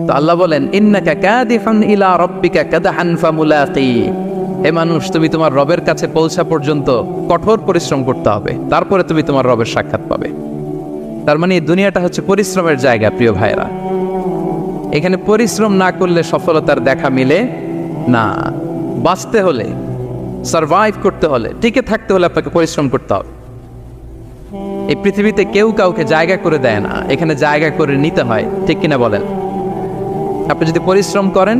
তো আল্লাহ বলেন ইন্নাকা কাদিফান ইলা রাব্বিকা কাদহান ফামুলাকি, হে মানুষ তুমি তোমার রবের কাছে পৌঁছা পর্যন্ত কঠোর পরিশ্রম করতে হবে, তারপরে তুমি তোমার রবের সাক্ষাৎ পাবে। তার মানে এই দুনিয়াটা হচ্ছে পরিশ্রমের জায়গা প্রিয় ভাইরা। এখানে পরিশ্রম না করলে সফলতার দেখা মিলে না। বাঁচতে হলে, সারভাইভ করতে হলে, টিকে থাকতে হলে আপনাকে পরিশ্রম করতে হবে। এই পৃথিবীতে কেউ কাউকে জায়গা করে দেয় না, এখানে জায়গা করে নিতে হয়, ঠিক কিনা বলেন? আপনি যদি পরিশ্রম করেন,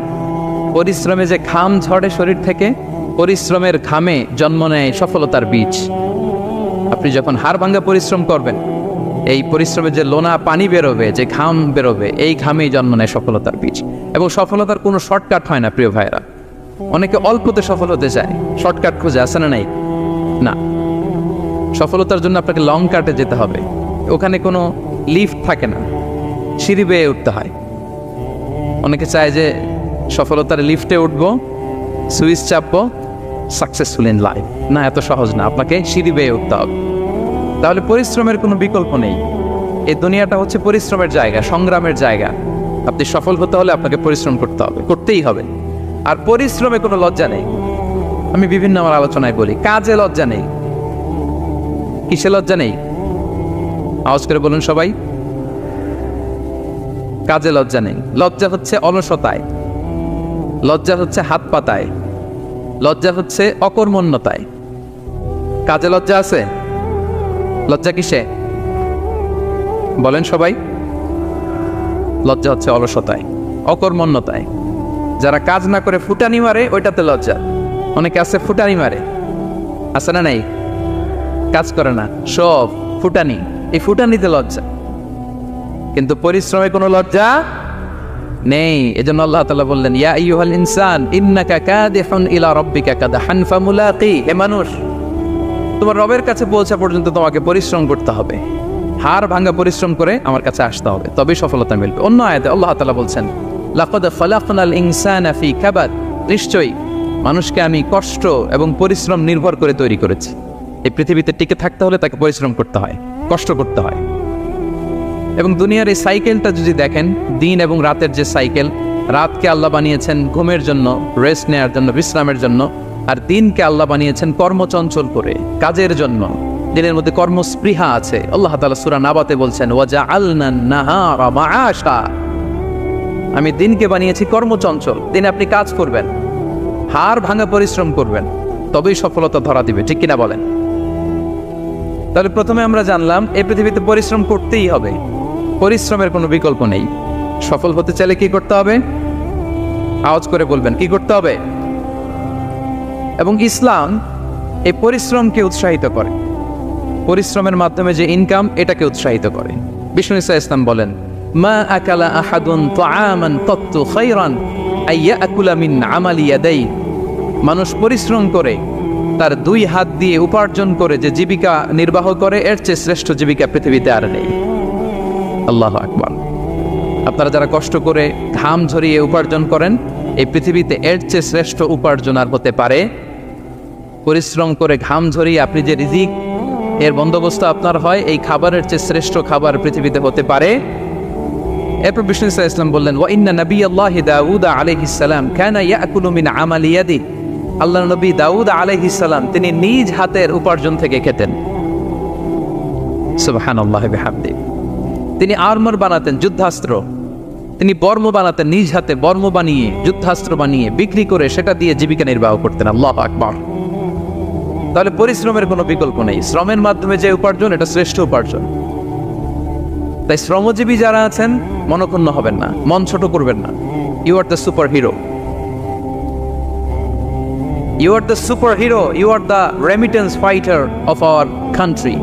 পরিশ্রমে যে ঘাম ঝরে শরীর থেকে, পরিশ্রমের ঘামে জন্ম নেয় সফলতার বীজ। আপনি যখন হাড় ভাঙ্গা পরিশ্রম করবেন, এই পরিশ্রমে যে লোনা পানি বেরোবে, যে ঘাম বেরোবে, এই ঘামেই জন্ম নেয় সফলতার বীজ। এবং সফলতার কোনো শর্টকাট হয় না প্রিয় ভাইরা। অনেকে অল্পতে সফল হতে চায়, শর্টকাট খুঁজে, আসে না নাই? না, সফলতার জন্য আপনাকে লং কাটে যেতে হবে। ওখানে কোনো লিফট থাকে না, সিঁড়ি বেয়ে উঠতে হয়। অনেকে চায় যে সফলতার লিফটে উঠবো, সুইচ চাপবো, সাকসেসফুল ইন লাইফ। না, এত সহজ না, আপনাকে সিঁড়ি বেয়ে উঠতে হবে। তাহলে পরিশ্রমের কোনো বিকল্প নেই। এই দুনিয়াটা হচ্ছে পরিশ্রমের জায়গা, সংগ্রামের জায়গা। আপনি সফল হতে হলে আপনাকে পরিশ্রম করতে হবে, করতেই হবে। আর পরিশ্রমে কোনো লজ্জা নেই। আমি বিভিন্ন আমার আলোচনায় বলি, কাজে লজ্জা নেই। কিসে লজ্জা নেই? আওয়াজ করে বলুন সবাই। কাজে লজ্জা নেই। লজ্জা হচ্ছে অলসতায়, লজ্জা হচ্ছে হাত পাতায়, লজ্জা হচ্ছে অকর্মণ্যতায়। কাজে লজ্জা আছে? লজ্জা কিসে বলেন সবাই? লজ্জা হচ্ছে অলসতায়, অকর্মণ্যতায়। যারা কাজ না করে ফুটানি মারে, ওইটাতে লজ্জা। অনেকে আছে ফুটানি মারে, আছে না নাই? কাজ করে না, সব ফুটানি, এই ফুটানিতে লজ্জা। কিন্তু পরিশ্রমে কোনো লজ্জা নেই। এজন্য আল্লাহ তাআলা বললেন, ইয়া আইয়ুহাল ইনসান ইন্নাকা কাদিহুন ইলা রাব্বিকা কাদহান ফামুলাকি, হে মানুষ তোমার রবের কাছে পৌঁছা পর্যন্ত তোমাকে পরিশ্রম করতে হবে। হাড় ভাঙা পরিশ্রম করে আমার কাছে আসতে হবে, তবেই সফলতা মিলবে। অন্য আয়াতে আল্লাহ তাআলা বলছেন, লাকাদ খালাকনাল ইনসানা ফি কাবাদ, নিশ্চয়ই মানুষকে আমি কষ্ট এবং পরিশ্রম নির্ভর করে তৈরি করেছি। এই পৃথিবীতে টিকে থাকতে হলে তাকে পরিশ্রম করতে হয়, কষ্ট করতে হয়। এবং দুনিয়ার এই সাইকেলটা যদি দেখেন, দিন এবং রাতের যে সাইকেল, রাতকে আল্লাহ বানিয়েছেন ঘুমের জন্য, রেস্ট নেওয়ার জন্য, বিশ্রামের জন্য। আর দিনকে আল্লাহ বানিয়েছেন কর্মচঞ্চল করে, কাজের জন্য। দিনের মধ্যে কর্মস্পৃহা আছে। আল্লাহ তাআলা সূরা নাবাতে বলছেন, ওয়াজআলনান নাহারা মাআশা, আমি দিনকে বানিয়েছি কর্মচঞ্চল। দিনে আপনি কাজ করবেন, হাড় ভাঙা পরিশ্রম করবেন, তবেই সফলতা ধরা দিবে, ঠিক কিনা বলেন? তাহলে প্রথমে আমরা জানলাম এই পৃথিবীতে পরিশ্রম করতেই হবে, পরিশ্রমের কোনো বিকল্প নেই। সফল হতে চাইলে কি করতে হবে? আওয়াজ করে বলবেন, কি করতে হবে? এবং ইসলাম এই পরিশ্রমকে উৎসাহিত করে, পরিশ্রমের মাধ্যমে যে ইনকাম, এটাকে উৎসাহিত করে। বিষ্ণু ঈসা ইসলাম বলেন, মা আকালা আহাদুন তাআমান কাত্তু খায়রান আইয়াকুলা মিন আমালি ইয়াদাই, মানুষ পরিশ্রম করে তার দুই হাত দিয়ে উপার্জন করে যে জীবিকা নির্বাহ করে, এর চেয়ে শ্রেষ্ঠ জীবিকা পৃথিবীতে আর নেই। আল্লাহু আকবার। আপনারা যারা কষ্ট করে ঘাম ঝরিয়ে উপার্জন করেন, এই পৃথিবীতে এর চেয়ে শ্রেষ্ঠ উপার্জন আর হতে পারে? পরিশ্রম করে ঘাম ঝরিয়ে আপনি যে রিজিক এর বন্দোবস্ত আপনার হয়, এই খাবারের চেয়ে শ্রেষ্ঠ খাবার পৃথিবীতে হতে পারে? এরপর বিষ্ণু ঈসা ইসলাম বললেন, ওয়া ইন্না নাবিয়াল্লাহি দাউদ আলাইহিস সালাম কানা ইয়াকুলু মিন আমালি ইয়াদি, আল্লাহর নবী দাউদ আলাইহিস সালাম তিনি নিজ হাতের উপার্জন থেকে খেতেন। সুবহানাল্লাহি বিহামদি। তিনি আর্মার বানাতেন, যুদ্ধাস্ত্র। তিনি বর্ম বানাতেন, নিজ হাতে বর্ম বানিয়ে, যুদ্ধাস্ত্র বানিয়ে বিক্রি করে সেটা দিয়ে জীবিকা নির্বাহ করতেন। আল্লাহু আকবার। তাহলে পরিশ্রমের কোনো বিকল্প নেই। শ্রমের মাধ্যমে যে উপার্জন, এটা শ্রেষ্ঠ উপার্জন। তাই শ্রমজীবী যারা আছেন, মনক্ষুণ্ণ হবেন না, মন ছোট করবেন না। You are the super hero, you are the super hero, you are the remittance fighter of our country.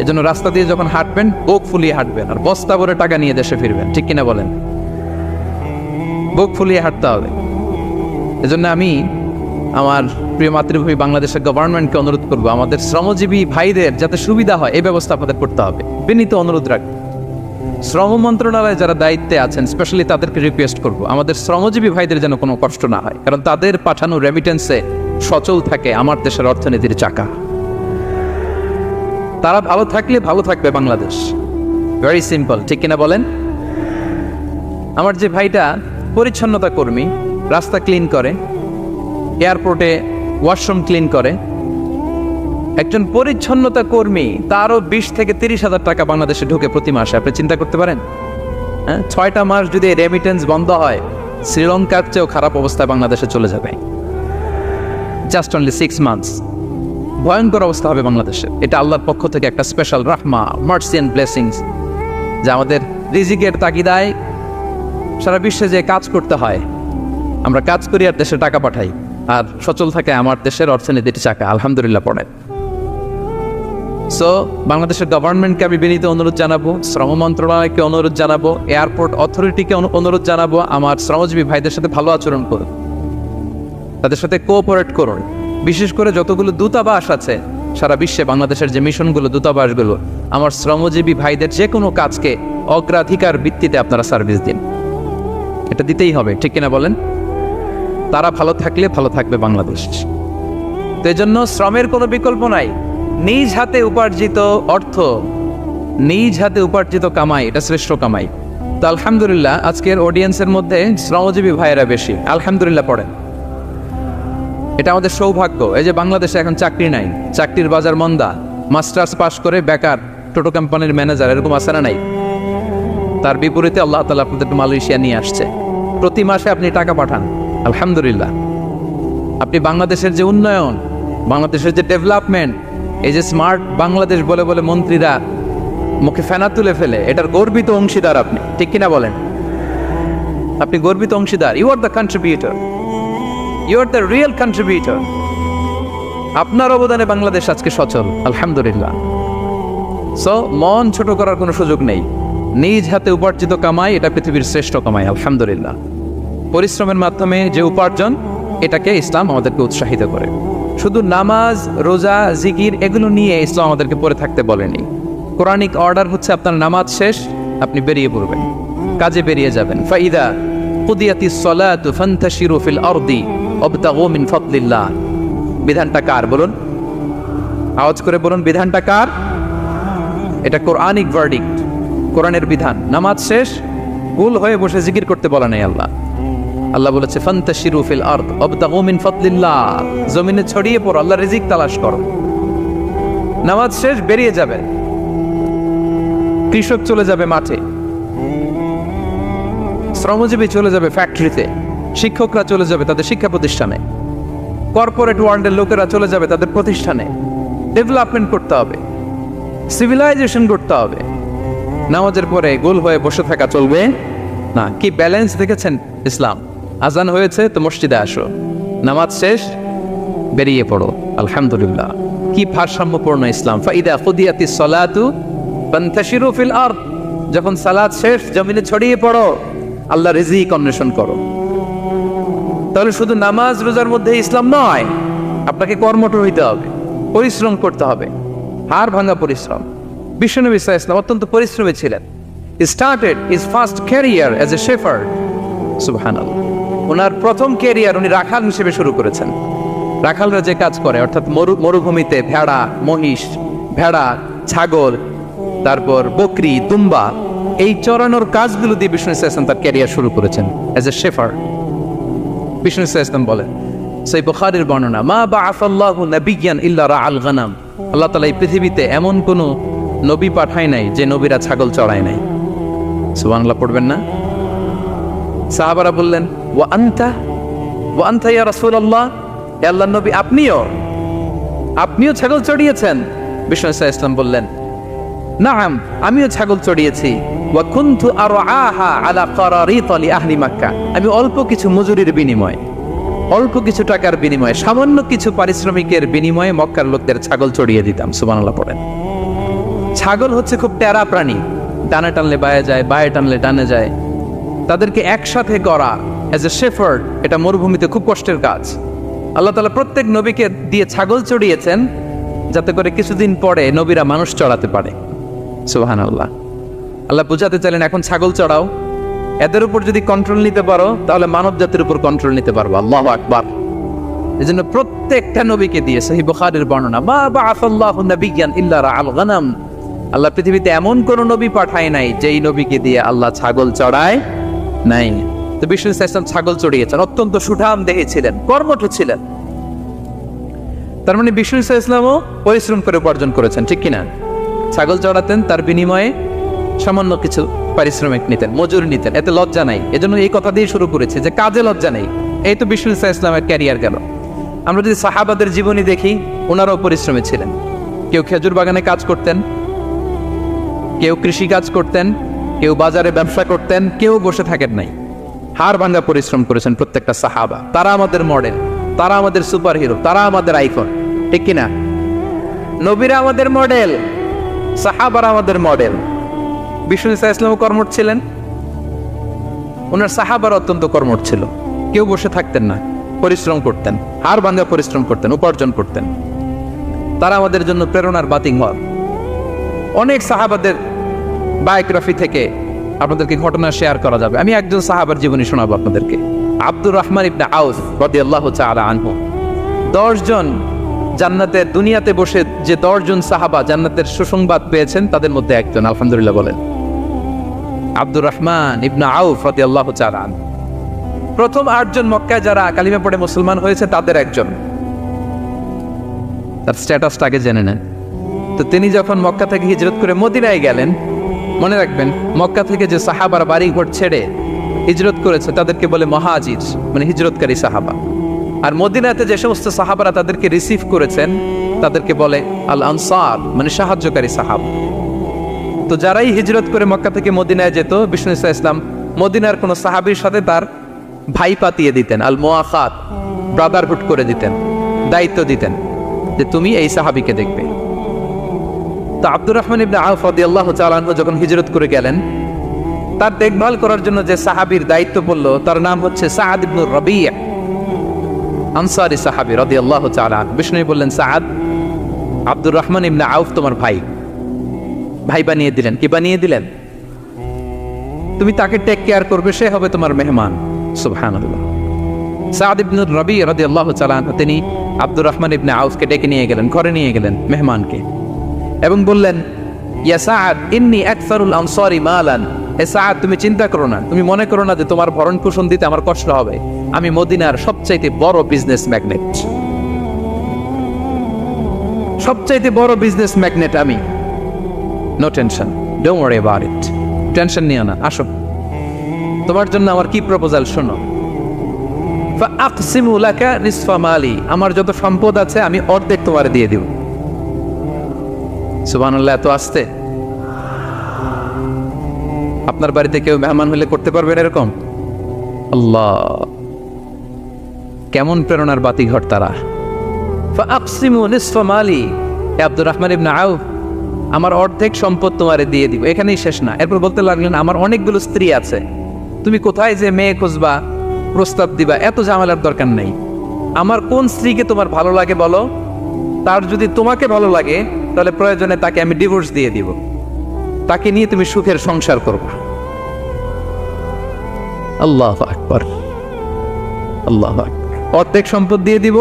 এজন্য রাস্তা দিয়ে যখন হাঁটবেন, বুক ফুলিয়ে হাঁটবেন, আর বস্তা ভরে টাকা নিয়ে দেশে ফিরবেন, ঠিক কিনা বলেন? বুক ফুলিয়ে হাঁটতে হবে। এজন্য আমি আমার প্রিয় মাতৃভূমি বাংলাদেশের গভর্নমেন্টকে অনুরোধ করবো, আমাদের শ্রমজীবী ভাইদের যাতে সুবিধা হয়, এই ব্যবস্থা আপনাদের করতে হবে। বিনীত অনুরোধ রাখবো। শ্রম মন্ত্রণালয়ে যারা দায়িত্বে আছেন, স্পেশালি তাদেরকে রিকোয়েস্ট করবো, আমাদের শ্রমজীবী ভাইদের যেন কোনো কষ্ট না হয়, কারণ তাদের পাঠানো রেমিটেন্সে সচল থাকে আমার দেশের অর্থনীতির চাকা। তারা ভালো থাকলে ভালো থাকবে বাংলাদেশ। ভেরি সিম্পল, ঠিক কিনা বলেন? আমার যে ভাইটা পরিচ্ছন্নতা কর্মী, রাস্তা ক্লিন করে, এয়ারপোর্টে ওয়াশরুম ক্লিন করে, একজন পরিচ্ছন্নতা কর্মী, তারও 20 থেকে 30,000 টাকা বাংলাদেশে ঢুকে প্রতি মাসে। আপনি চিন্তা করতে পারেন? 6টা মাস যদি রেমিটেন্স বন্ধ হয়, শ্রীলঙ্কার চেয়েও খারাপ অবস্থায় বাংলাদেশে চলে যাবে। Just only 6 months. ভয়ঙ্কর অবস্থা হবে বাংলাদেশে। এটা আল্লাহর পক্ষ থেকে একটা স্পেশাল রাহমা, মার্সি এন্ড ব্লেসিংস, যা আমাদের রিজিকের তাগিদায় সারা বিশ্বে যে কাজ করতে হয়, আমরা কাজ করি আর দেশে টাকা পাঠাই, আর সচল থাকে আমার দেশের অর্থনীতির চাকা। আলহামদুলিল্লাহ পড়েন। সো বাংলাদেশের গভর্নমেন্টকে আমি বিনীত অনুরোধ জানাবো, শ্রম মন্ত্রণালয়কে অনুরোধ জানাবো, এয়ারপোর্ট অথরিটিকে অনুরোধ জানাবো, আমার শ্রমজীবী ভাইদের সাথে ভালো আচরণ করুন, তাদের সাথে কোঅপারেট করুন। বিশেষ করে যতগুলো দূতাবাস আছে সারা বিশ্বে, বাংলাদেশের যে মিশনগুলো, দূতাবাসগুলো, আমার শ্রমজীবী ভাইদের যে কোনো কাজকে অগ্রাধিকার ভিত্তিতে আপনারা সার্ভিস দিন। এটা দিতেই হবে, ঠিক কিনা বলেন? তারা ভালো থাকলে ভালো থাকবে বাংলাদেশ। তো এই জন্য শ্রমের কোনো বিকল্প নাই। নিজ হাতে উপার্জিত অর্থ, নিজ হাতে উপার্জিত কামাই, এটা শ্রেষ্ঠ কামাই। তো আলহামদুলিল্লাহ আজকের অডিয়েন্সের মধ্যে শ্রমজীবী ভাইয়েরা বেশি, আলহামদুলিল্লাহ পড়েন। এটা আমাদের সৌভাগ্য। এই যে বাংলাদেশে এখন চাকরি নাই, চাকরির বাজার মন্দা, মাস্টার্স পাস করে বেকার টোটো কোম্পানির ম্যানেজার, এরকম আছে না নাই? তার বিপরীতে আল্লাহ তাআলা আপনাদেরকে মালয়েশিয়া নিয়ে আসছে, প্রতি মাসে আপনি টাকা পাঠান, আলহামদুলিল্লাহ। আপনি বাংলাদেশের যে উন্নয়ন, বাংলাদেশের যে ডেভেলপমেন্ট, এই যে স্মার্ট বাংলাদেশ বলে বলে মন্ত্রীরা মুখে ফেনা তুলে ফেলে, এটার গর্বিত অংশীদার আপনি, ঠিক কিনা বলেন? আপনি গর্বিত অংশীদার। You are the contributor, you are the real contributor. আপনার অবদানে বাংলাদেশ আজকে সচল, আলহামদুলিল্লাহ। সো মন ছোট করার কোনো সুযোগ নেই। নিজ হাতে উপার্জিত কামাই, এটা পৃথিবীর শ্রেষ্ঠ কামাই, আলহামদুলিল্লাহ। পরিশ্রমের মাধ্যমে যে উপার্জন, এটাকে ইসলাম আমাদেরকে উৎসাহিত করে। শুধু নামাজ, রোজা, জিকির এগুলো নিয়ে ইসলাম আমাদেরকে পড়ে থাকতে বলেনি। কোরআনিক অর্ডার হচ্ছে আপনার নামাজ শেষ, আপনি বেরিয়ে পড়বেন, কাজে বেরিয়ে যাবেন। ফাইদা কুদিয়াতিস সালাতু ফান্তাশিরু ফিল আরদি ওয়াবতাগু মিন ফাদলিল্লাহ। বিধানটা কার বলুন? আওয়াজ করে বলুন, বিধানটা কার? এটা কোরআনিক ভার্ডিক্ট, কোরআনের বিধান। নামাজ শেষ, গোল হয়ে বসে জিকির করতে বলা নাই আল্লাহ। আল্লাহ বলেছে ফান্তাশিরু ফিল আরদ ওয়াবতাগু মিন ফাদলিল্লাহ, জমিনে ছড়িয়ে পড়ো, আল্লাহর রিজিক তালাশ করো। নামাজ শেষ, বেরিয়ে যাবে। কৃষক চলে যাবে মাঠে, শ্রমজীবী চলে যাবে ফ্যাক্টরিতে, শিক্ষকরা চলে যাবে তাদের শিক্ষা প্রতিষ্ঠানে, কর্পোরেট ওয়ার্ল্ডের লোকেরা চলে যাবে তাদের প্রতিষ্ঠানে। ডেভেলপমেন্ট করতে হবে, সিভিলাইজেশন করতে হবে। নামাজের পরে গোল হয়ে বসে থাকা চলবে না। কি ব্যালেন্স দেখেছেন ইসলাম? আজান হয়েছে তো মসজিদে আসো, নামাজ শেষ বেরিয়ে পড়ো, আলহামদুলিল্লাহ। কি ভারসাম্যপূর্ণ ইসলাম। ফাইদা কুদিয়াতিস সালাতু ফান্তাশিরু ফিল আরদ, যখন সালাত শেষ জমিনে ছড়িয়ে পড়ো, আল্লাহ রিজিক অন্বেষণ করো। তাহলে শুধু নামাজ রোজার মধ্যে ইসলাম নয়, আপনাকে কর্মঠ হইতে হবে, পরিশ্রম করতে হবে, হাড় ভাঙা পরিশ্রম। বিশ্বনবী সাল্লাল্লাহু আলাইহি ওয়াসাল্লাম অত্যন্ত পরিশ্রমী ছিলেন। He started his first career as a shepherd. সুবহানাল্লাহ। ওনার প্রথম ক্যারিয়ার উনি রাখাল হিসেবে শুরু করেছেন। রাখালরা যে কাজ করে, অর্থাৎ মরুভূমিতে ভেড়া, মহিষ, ভেড়া, ছাগল, তারপর বকরি, দুম্বা, এই চরানোর কাজগুলো দিয়ে বিষ্ণু সাল্লাল্লাহু আলাইহি ওয়াসাল্লাম তার ক্যারিয়ার শুরু করেছেন অ্যাজ এ শেফার্ড। বিষ্ণু সাল্লাল্লাহু আলাইহি ওয়াসাল্লাম বলেন, সহিহ বুখারীর বর্ণনা, মা বাআসাল্লাহু নাবিয়্যান ইল্লা রাআল গানাম। আল্লাহ তাআলা এই পৃথিবীতে এমন কোন নবী পাঠায় নাই যে নবীরা ছাগল চড়ায় নাই। সুবহানাল্লাহ পড়বেন না? সাহাবারা বললেন, ওয়া আনতা ইয়া রাসূলুল্লাহ, হে আল্লাহর নবী আপনিও ছাগল চড়িয়েছেন? বিষ্ণু সাল্লাল্লাহু আলাইহি ওয়াসাল্লাম বললেন, নাআম, আমিও ছাগল চড়িয়েছি। ওয়া কুনতু আরআহা আলা কারারিত লি আহলি মক্কা, আমি অল্প কিছু মজুরির বিনিময়ে, অল্প কিছু টাকার বিনিময়ে, সামান্য কিছু পারিশ্রমিকের বিনিময়ে মক্কার লোকদের ছাগল চড়িয়ে দিতাম। সুবহানাল্লাহ পড়েন। ছাগল হচ্ছে খুব টেরা প্রাণী, ডানে টানলে বায়ে যায়, বায়ে টানলে ডানে যায়। তাদেরকে একসাথে করা অ্যাজ এ শেফার্ড, এটা মরুভূমিতে খুব কষ্টের কাজ। আল্লাহ তাআলা প্রত্যেক নবীকে দিয়ে ছাগল চড়িয়েছেন, যাতে করে কিছুদিন পরে নবীরা মানুষ চড়াতে পারে। সুবহানাল্লাহ। আল্লাহ বুঝাতে চাইলেন, এখন ছাগল চড়াও, এদের উপর যদি কন্ট্রোল নিতে পারো তাহলে মানব জাতির উপর কন্ট্রোল নিতে পারবো। আল্লাহু আকবার। এজন্য প্রত্যেকটা নবীকে দিয়ে, সহিহ বুখারীর বর্ণনা, মা বাআসাল্লাহু নাবিয়্যান ইল্লা রাআল গানাম, আল্লাহ পৃথিবীতে এমন কোন নবী পাঠায় নাই যেই নবীকে দিয়ে আল্লাহ ছাগল চড়ায় নাই। তো বিষ্ণু ইসলাম ছাগল চড়িয়েছেন, অত্যন্ত সুঠাম দেহে ছিলেন, কর্মঠ ছিলেন। তার মানে বিষ্ণু ইসলামও পরিশ্রম করে উপার্জন করেছেন, ঠিক কিনা? ছাগল চড়াতেন, তার বিনিময়ে সামান্য কিছু পারিশ্রমিক নিতেন, মজুরি নিতেন, এতে লজ্জা নাই। এজন্য এই কথা দিয়ে শুরু করেছে যে কাজে লজ্জা নেই। এই তো বিষ্ণু ইসলামের ক্যারিয়ার গেল। আমরা যদি সাহাবাদের জীবনী দেখি, ওনারাও পরিশ্রমী ছিলেন। কেউ খেজুর বাগানে কাজ করতেন, কেউ কৃষি কাজ করতেন, কেউ বাজারে ব্যবসা করতেন, কেউ বসে থাকেন নাই। হাড় ভাঙা পরিশ্রম করেছেন প্রত্যেকটা সাহাবা। তারা আমাদের মডেল, তারা আমাদের সুপার হিরো, তারা আমাদের আইকন, ঠিক কিনা? নবীরা আমাদের মডেল, সাহাবারা আমাদের মডেল। বিষ্ণু ইসলামও কর্মঠ ছিলেন, ওনার সাহাবারা অত্যন্ত কর্মঠ ছিল। কেউ বসে থাকতেন না, পরিশ্রম করতেন, হাড় ভাঙা পরিশ্রম করতেন, উপার্জন করতেন। তারা আমাদের জন্য প্রেরণার বাতিঘর। অনেক সাহাবাদের বায়োগ্রাফি থেকে আপনাদেরকে ঘটনা শেয়ার করা যাবে। আমি একজন সাহাবার জীবনী শোনাবো আপনাদেরকে। আব্দুর রহমান ইবনে আউফ রাদিয়াল্লাহু তাআলা আনহু, 10 জন জান্নাতের, দুনিয়াতে বসে যে 10 জন সাহাবা জান্নাতের সুসংবাদ পেয়েছেন তাদের মধ্যে একজন, আলহামদুলিল্লাহ বলেন। আব্দুর রহমান ইবনে আউফ রাদিয়াল্লাহু তাআলা আনহু প্রথম 8 জন মক্কায় যারা কালিমা পড়ে মুসলমান হয়েছে তাদের একজন। তার স্ট্যাটাসটা আগে জেনে নেন। তো তিনি যখন মক্কা থেকে হিজরত করে মদিনায় গেলেন, মনে রাখবেন মক্কা থেকে যে সাহাবার বাড়ি ঘর ছেড়ে হিজরত করেছে তাদেরকে বলে মহাজির, মানে হিজরতকারী সাহাবা। আর মদিনাতে যে সমস্ত সাহাবারা তাদেরকে রিসিভ করেছেন তাদেরকে বলে আল আনসার, মানে সাহায্যকারী সাহাবা। তো যারাই হিজরত করে মক্কা থেকে মদিনায় যেত, বিষ্ণু ইসলাম মদিনার কোন সাহাবীর সাথে তার ভাই পাতিয়ে দিতেন, আল মুআখাত, ব্রাদারহুড করে দিতেন, দায়িত্ব দিতেন যে তুমি এই সাহাবীকে দেখবে। তো আব্দুর রহমান ইবনে আউফ রাদিয়াল্লাহু তাআলা আনহু যখন হিজরত করে গেলেন, তার দেখভাল করার জন্য যে সাহাবীর দায়িত্ব পড়ল তার নাম হচ্ছে সাআদ ইবনে রাবি', আনসারী সাহাবী রাদিয়াল্লাহু তাআলা আনহু। বিষ্ণু বললেন, সাআদ, আব্দুর রহমান ইবনে আউফ তোমার ভাই, ভাই বানিয়ে দিলেন। কি বানিয়ে দিলেন? তুমি তাকে টেক কেয়ার করবে, সে হবে তোমার মেহমান। সুবহানাল্লাহ। সাআদ ইবনে রাবি' রাদিয়াল্লাহু তাআলা আনহু তিনি আব্দুর রহমান ইবনে আউফকে ডেকে নিয়ে গেলেন, ঘরে নিয়ে গেলেন মেহমানকে, এবং বললেন, ইয়া সাআদ ইন্নী আকসারুল আনসারি মালান। হে সাআদ, তুমি চিন্তা করো না, তুমি মনে করো না যে তোমার ভরণ পোষণ দিতে আমার কষ্ট হবে। আমি মদিনার সবচাইতে বড় বিজনেস ম্যাগনেট, সবচাইতে বড় বিজনেস ম্যাগনেট আমি। No tension, don't worry about it. Tension নিও না, আসো, তোমার জন্য আমার কি প্রপোজাল শোনো। ফাআকসিমু লাকা নিসফা মালি, আমার যত সম্পদ আছে আমি অর্ধেক তোমারে দিয়ে দিব। সুবহানাল্লাহ। এত আসতে আপনার বাড়িতে কেউ মেহমান হলে করতে পারবেন এরকম? আল্লাহ, কেমন প্রেরণার বাতিঘর তারা। ফাআকসিমু নিসফা মালি, আব্দুর রহমান ইবনে আউফ, আমার অর্ধেক সম্পদ তোমারে দিয়ে দিব। এখানেই শেষ না, এরপর বলতে লাগলেন, আমার অনেকগুলো স্ত্রী আছে, তুমি কোথায় যে মেয়ে খুঁজবা, প্রস্তাব দিবা, এত ঝামেলার দরকার নেই। আমার কোন স্ত্রীকে তোমার ভালো লাগে বলো, তার যদি তোমাকে ভালো লাগে তাহলে প্রয়োজনে তাকে আমি ডিভোর্স দিয়ে দিব, তাকে নিয়ে তুমি সুখের সংসার করবা। আল্লাহু আকবার, আল্লাহু আকবার। অর্ধেক সম্পদ দিয়ে দিব,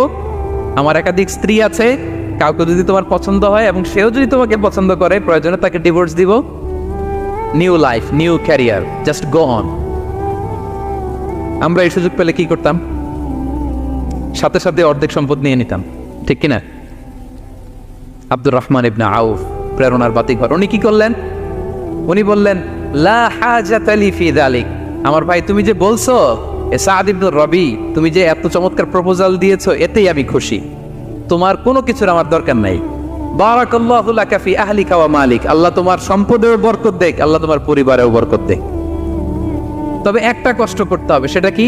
আমার একাধিক স্ত্রী আছে, কাউকে যদি তোমার পছন্দ হয় এবং সেও যদি তোমাকে পছন্দ করে, প্রয়োজনে তাকে ডিভোর্স দিব। New life, new career, just go on. আমরা এই সুযোগ পেলে কি করতাম? সাথে সাথে অর্ধেক সম্পদ নিয়ে নিতাম, ঠিক কিনা? আব্দুর রহমান ইবনে আউফ প্রেরণার বাতিঘর। উনি কি করলেন? উনি বললেন, লা হাজাতা লি ফি যালিক। আমার ভাই, তুমি যে বলছো, এ সাআদ ইবনে রাবি, তুমি যে এত চমৎকার প্রপোজাল দিয়েছো, এতেই আমি খুশি। তোমার কোনো কিছুর আমার দরকার নাই। বারাকাল্লাহু লাকা ফি আহলিকা ওয়া মালিক, আল্লাহ তোমার সম্পদেও বরকত দেখ, আল্লাহ তোমার পরিবারেও বরকত দেখ। তবে একটা কষ্ট করতে হবে, সেটা কি?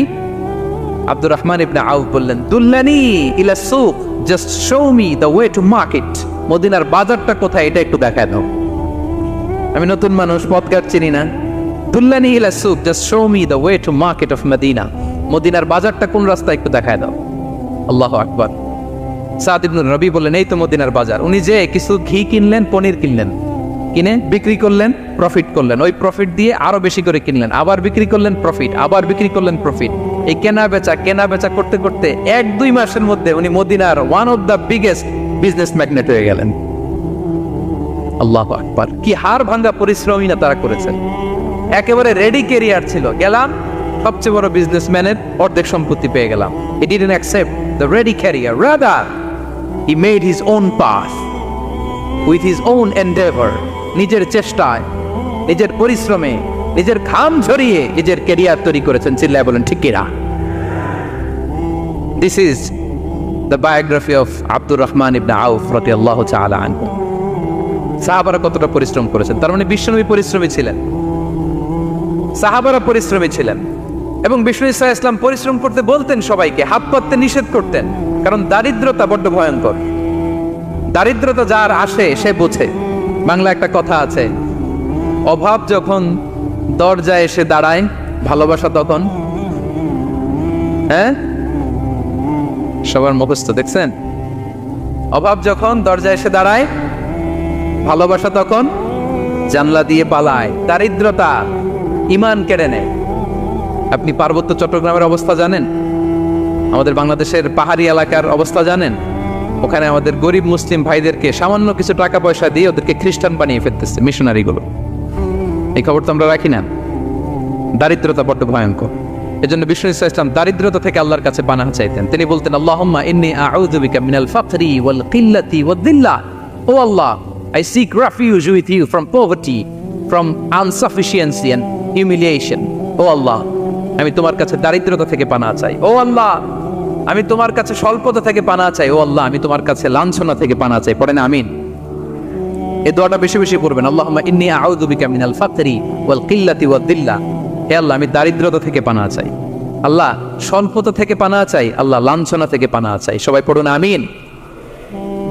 আব্দুর রহমান ইবনে আউফ বললেন, দুল্লানি ইলা সুক, just show me the way to market. মদিনার বাজারটা কোথায় এটা একটু দেখায় দাও। আমি নতুন মানুষ, পথঘাট চিনি না। দুল্লানি ইলা সুক, just show me the way to market of Medina. মদিনার বাজারটা কোন রাস্তা একটু দেখায় দাও। আল্লাহু আকবার। সাআদ ইবনে রাবি বললেন, এই তো মদিনার বাজার। উনি যে কিছু ঘি কিনলেন, পনির কিনলেন, কিনে বিক্রি করলেন, প্রফিট করলেন। ওই প্রফিট দিয়ে আরো বেশি করে কিনলেন, আবার বিক্রি করলেন, প্রফিট, আবার বিক্রি করলেন, প্রফিট। এই কেনা বেচা করতে করতে 1-2 মাসের মধ্যে উনি মদিনার one of the biggest business magnate হয়ে গেলেন। আল্লাহু আকবার। কি হাড় ভাঙা পরিশ্রমই না তারা করেছেন। একেবারে রেডি ক্যারিয়ার ছিল। গেলাম, সবচেয়ে বড় বিজনেসম্যানের অর্ধেক সম্পত্তি পেয়ে গেলাম। He didn't accept the ready career. Rather, he made his own path with his own endeavor. নিজের চেষ্টায়, নিজের পরিশ্রমে, নিজের ঘাম ঝরিয়ে নিজের ক্যারিয়ার তৈরি করেছেন। চিল্লায় বলেন ঠিক কিনা? This is the biography of Abdul Rahman ibn Auf radiyallahu ta'ala anhu. সাহাবারা কতটা পরিশ্রম করেছেন, তার মানে বিশ্বনবী পরিশ্রমী ছিলেন, সাহাবারা পরিশ্রমী ছিলেন। এবং বিষ্ণু ইসা ইসলাম পরিশ্রম করতে বলতেন সবাইকে, হাত পাততে নিষেধ করতেন, কারণ দারিদ্রতা বড্ড ভয়ঙ্কর। দারিদ্রতা যার আসে সে বোঝে। বাংলা একটা কথা আছে, অভাব যখন দরজায় এসে দাঁড়ায়, ভালোবাসা তখন। হ্যাঁ, সবার মুখস্থ দেখছেন? অভাব যখন দরজায় এসে দাঁড়ায়, ভালোবাসা তখন জানলা দিয়ে পালায়। দারিদ্রতা ঈমান কেড়ে নেয়। আপনি পার্বত্য চট্টগ্রামের অবস্থা জানেন? আমাদের বাংলাদেশের পাহাড়ি এলাকার অবস্থা জানেন? ওখানে আমাদের গরিব মুসলিম ভাইদেরকে সামান্য কিছু টাকা পয়সা দিয়ে ওদেরকে খ্রিস্টান বানিয়ে ফেলতেছে মিশনারিগুলো। এই খবর তো আমরা রাখি না। দারিদ্রতা বড্ড ভয়ঙ্কর। এজন্য বিষ্ণু ইসলাম দারিদ্রতা থেকে আল্লাহর কাছে পানাহ চাইতেন। তিনি বলতেন, আল্লাহুম্মা ইন্নী আউযু বিকা মিনাল ফাকরি ওয়াল কিল্লাতি ওয়াদ-দিল্লা। ও আল্লাহ, I seek refuge with you from poverty, from insufficiency and humiliation. ও আল্লাহ, আমি তোমার কাছে দারিদ্রতা থেকে পানাহ চাই। ও আল্লাহ, আমি তোমার কাছে স্বল্পতা থেকে পানাহ চাই। ও আল্লাহ, আমি তোমার কাছে লাঞ্ছনা থেকে পানাহ চাই। পড়েন আমিন। এই দোয়াটা বেশি বেশি পড়বেন। আল্লাহুম্মা ইন্নী আউযু বিকা মিনাল ফাকরি ওয়াল কিল্লাতি ওয়াদ-দিল্লা। হে আল্লাহ, আমি দারিদ্রতা থেকে পানাহ চাই। আল্লাহ, স্বল্পতা থেকে পানাহ চাই। আল্লাহ, লাঞ্ছনা থেকে পানাহ চাই। সবাই পড়ুন আমিন।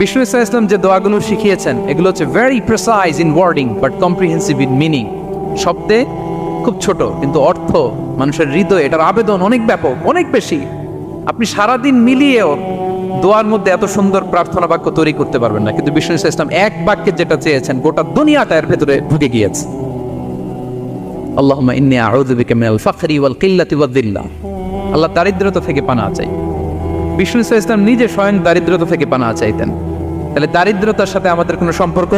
বিষ্ণু ইসলাম যে দোয়াগুলো শিখিয়েছেন এগুলো হচ্ছে very precise in wording but comprehensive in meaning. শব্দে খুব ছোট, কিন্তু অর্থ মানুষের হৃদয়ে এটার আবেদন অনেক ব্যাপক, অনেক বেশি। আপনি সারাদিন মিলিয়েও দোয়ার মধ্যে এত সুন্দর প্রার্থনা বাক্য তৈরি করতে পারবেন না, কিন্তু বিষ্ণু ইসলাম এক বাক্যে যেটা চেয়েছেন গোটা দুনিয়াটা এর ভেতরে ঢুকে গিয়েছে। আল্লাহুম্মা ইন্নী আউযু বিকা মিনাল ফাকরি ওয়াল কিল্লাতি ওয়াদ-দিল্লা। আল্লাহ, দারিদ্রতা থেকে পানাহ চাই। বিষ্ণু ইসলাম নিজে স্বয়ং দারিদ্রতা থেকে পানাহ চাইতেন। তাহলে দারিদ্রতার সাথে আমাদের কোনো সম্পর্ক?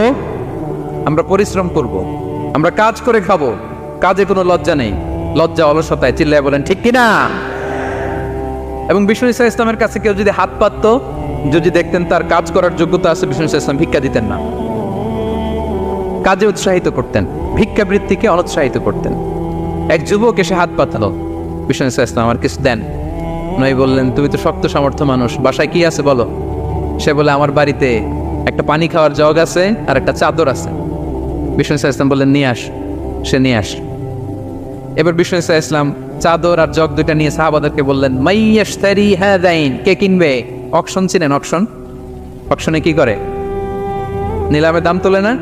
আমরা পরিশ্রম করব, আমরা কাজ করে খাবো, কাজে কোনো লজ্জা নেই। লজ্জা অলসতায়। চিল্লায় বলেন ঠিক কিনা? এবং বিষ্ণু ইসলামের কাছে কেউ যদি হাত পাততো, যদি দেখতেন তার কাজ করার যোগ্যতা আছে, বিষ্ণু ইসলাম ভিক্ষা দিতেন না, কাজে উৎসাহিত করতেন, ভিক্ষাবৃত্তিকে অনুৎসাহিত করতেন। এক যুবক এসে হাত পাতালো, বিষ্ণু ইসলাম আমার কিছু দেন। নয় বললেন, তুমি তো শক্ত সামর্থ্য মানুষ, বাসায় কি আছে বলো? সে বলে, আমার বাড়িতে একটা পানি খাওয়ার জগ আছে আর একটা চাদর আছে। বিষ্ণু ইসলাম বললেন, নিয়ে আস। সে নিয়ে আস। এবার বিষ্ণু ইসলাম চাদর আর জগ দুইটা নিয়ে সাহাবাদেরকে বললেন, মাইয়াশতারি হাযাইন, কে কিনবে? অকশন চিনেন? অকশন, অকশনে কি করে? নিলামে দাম তোলে না?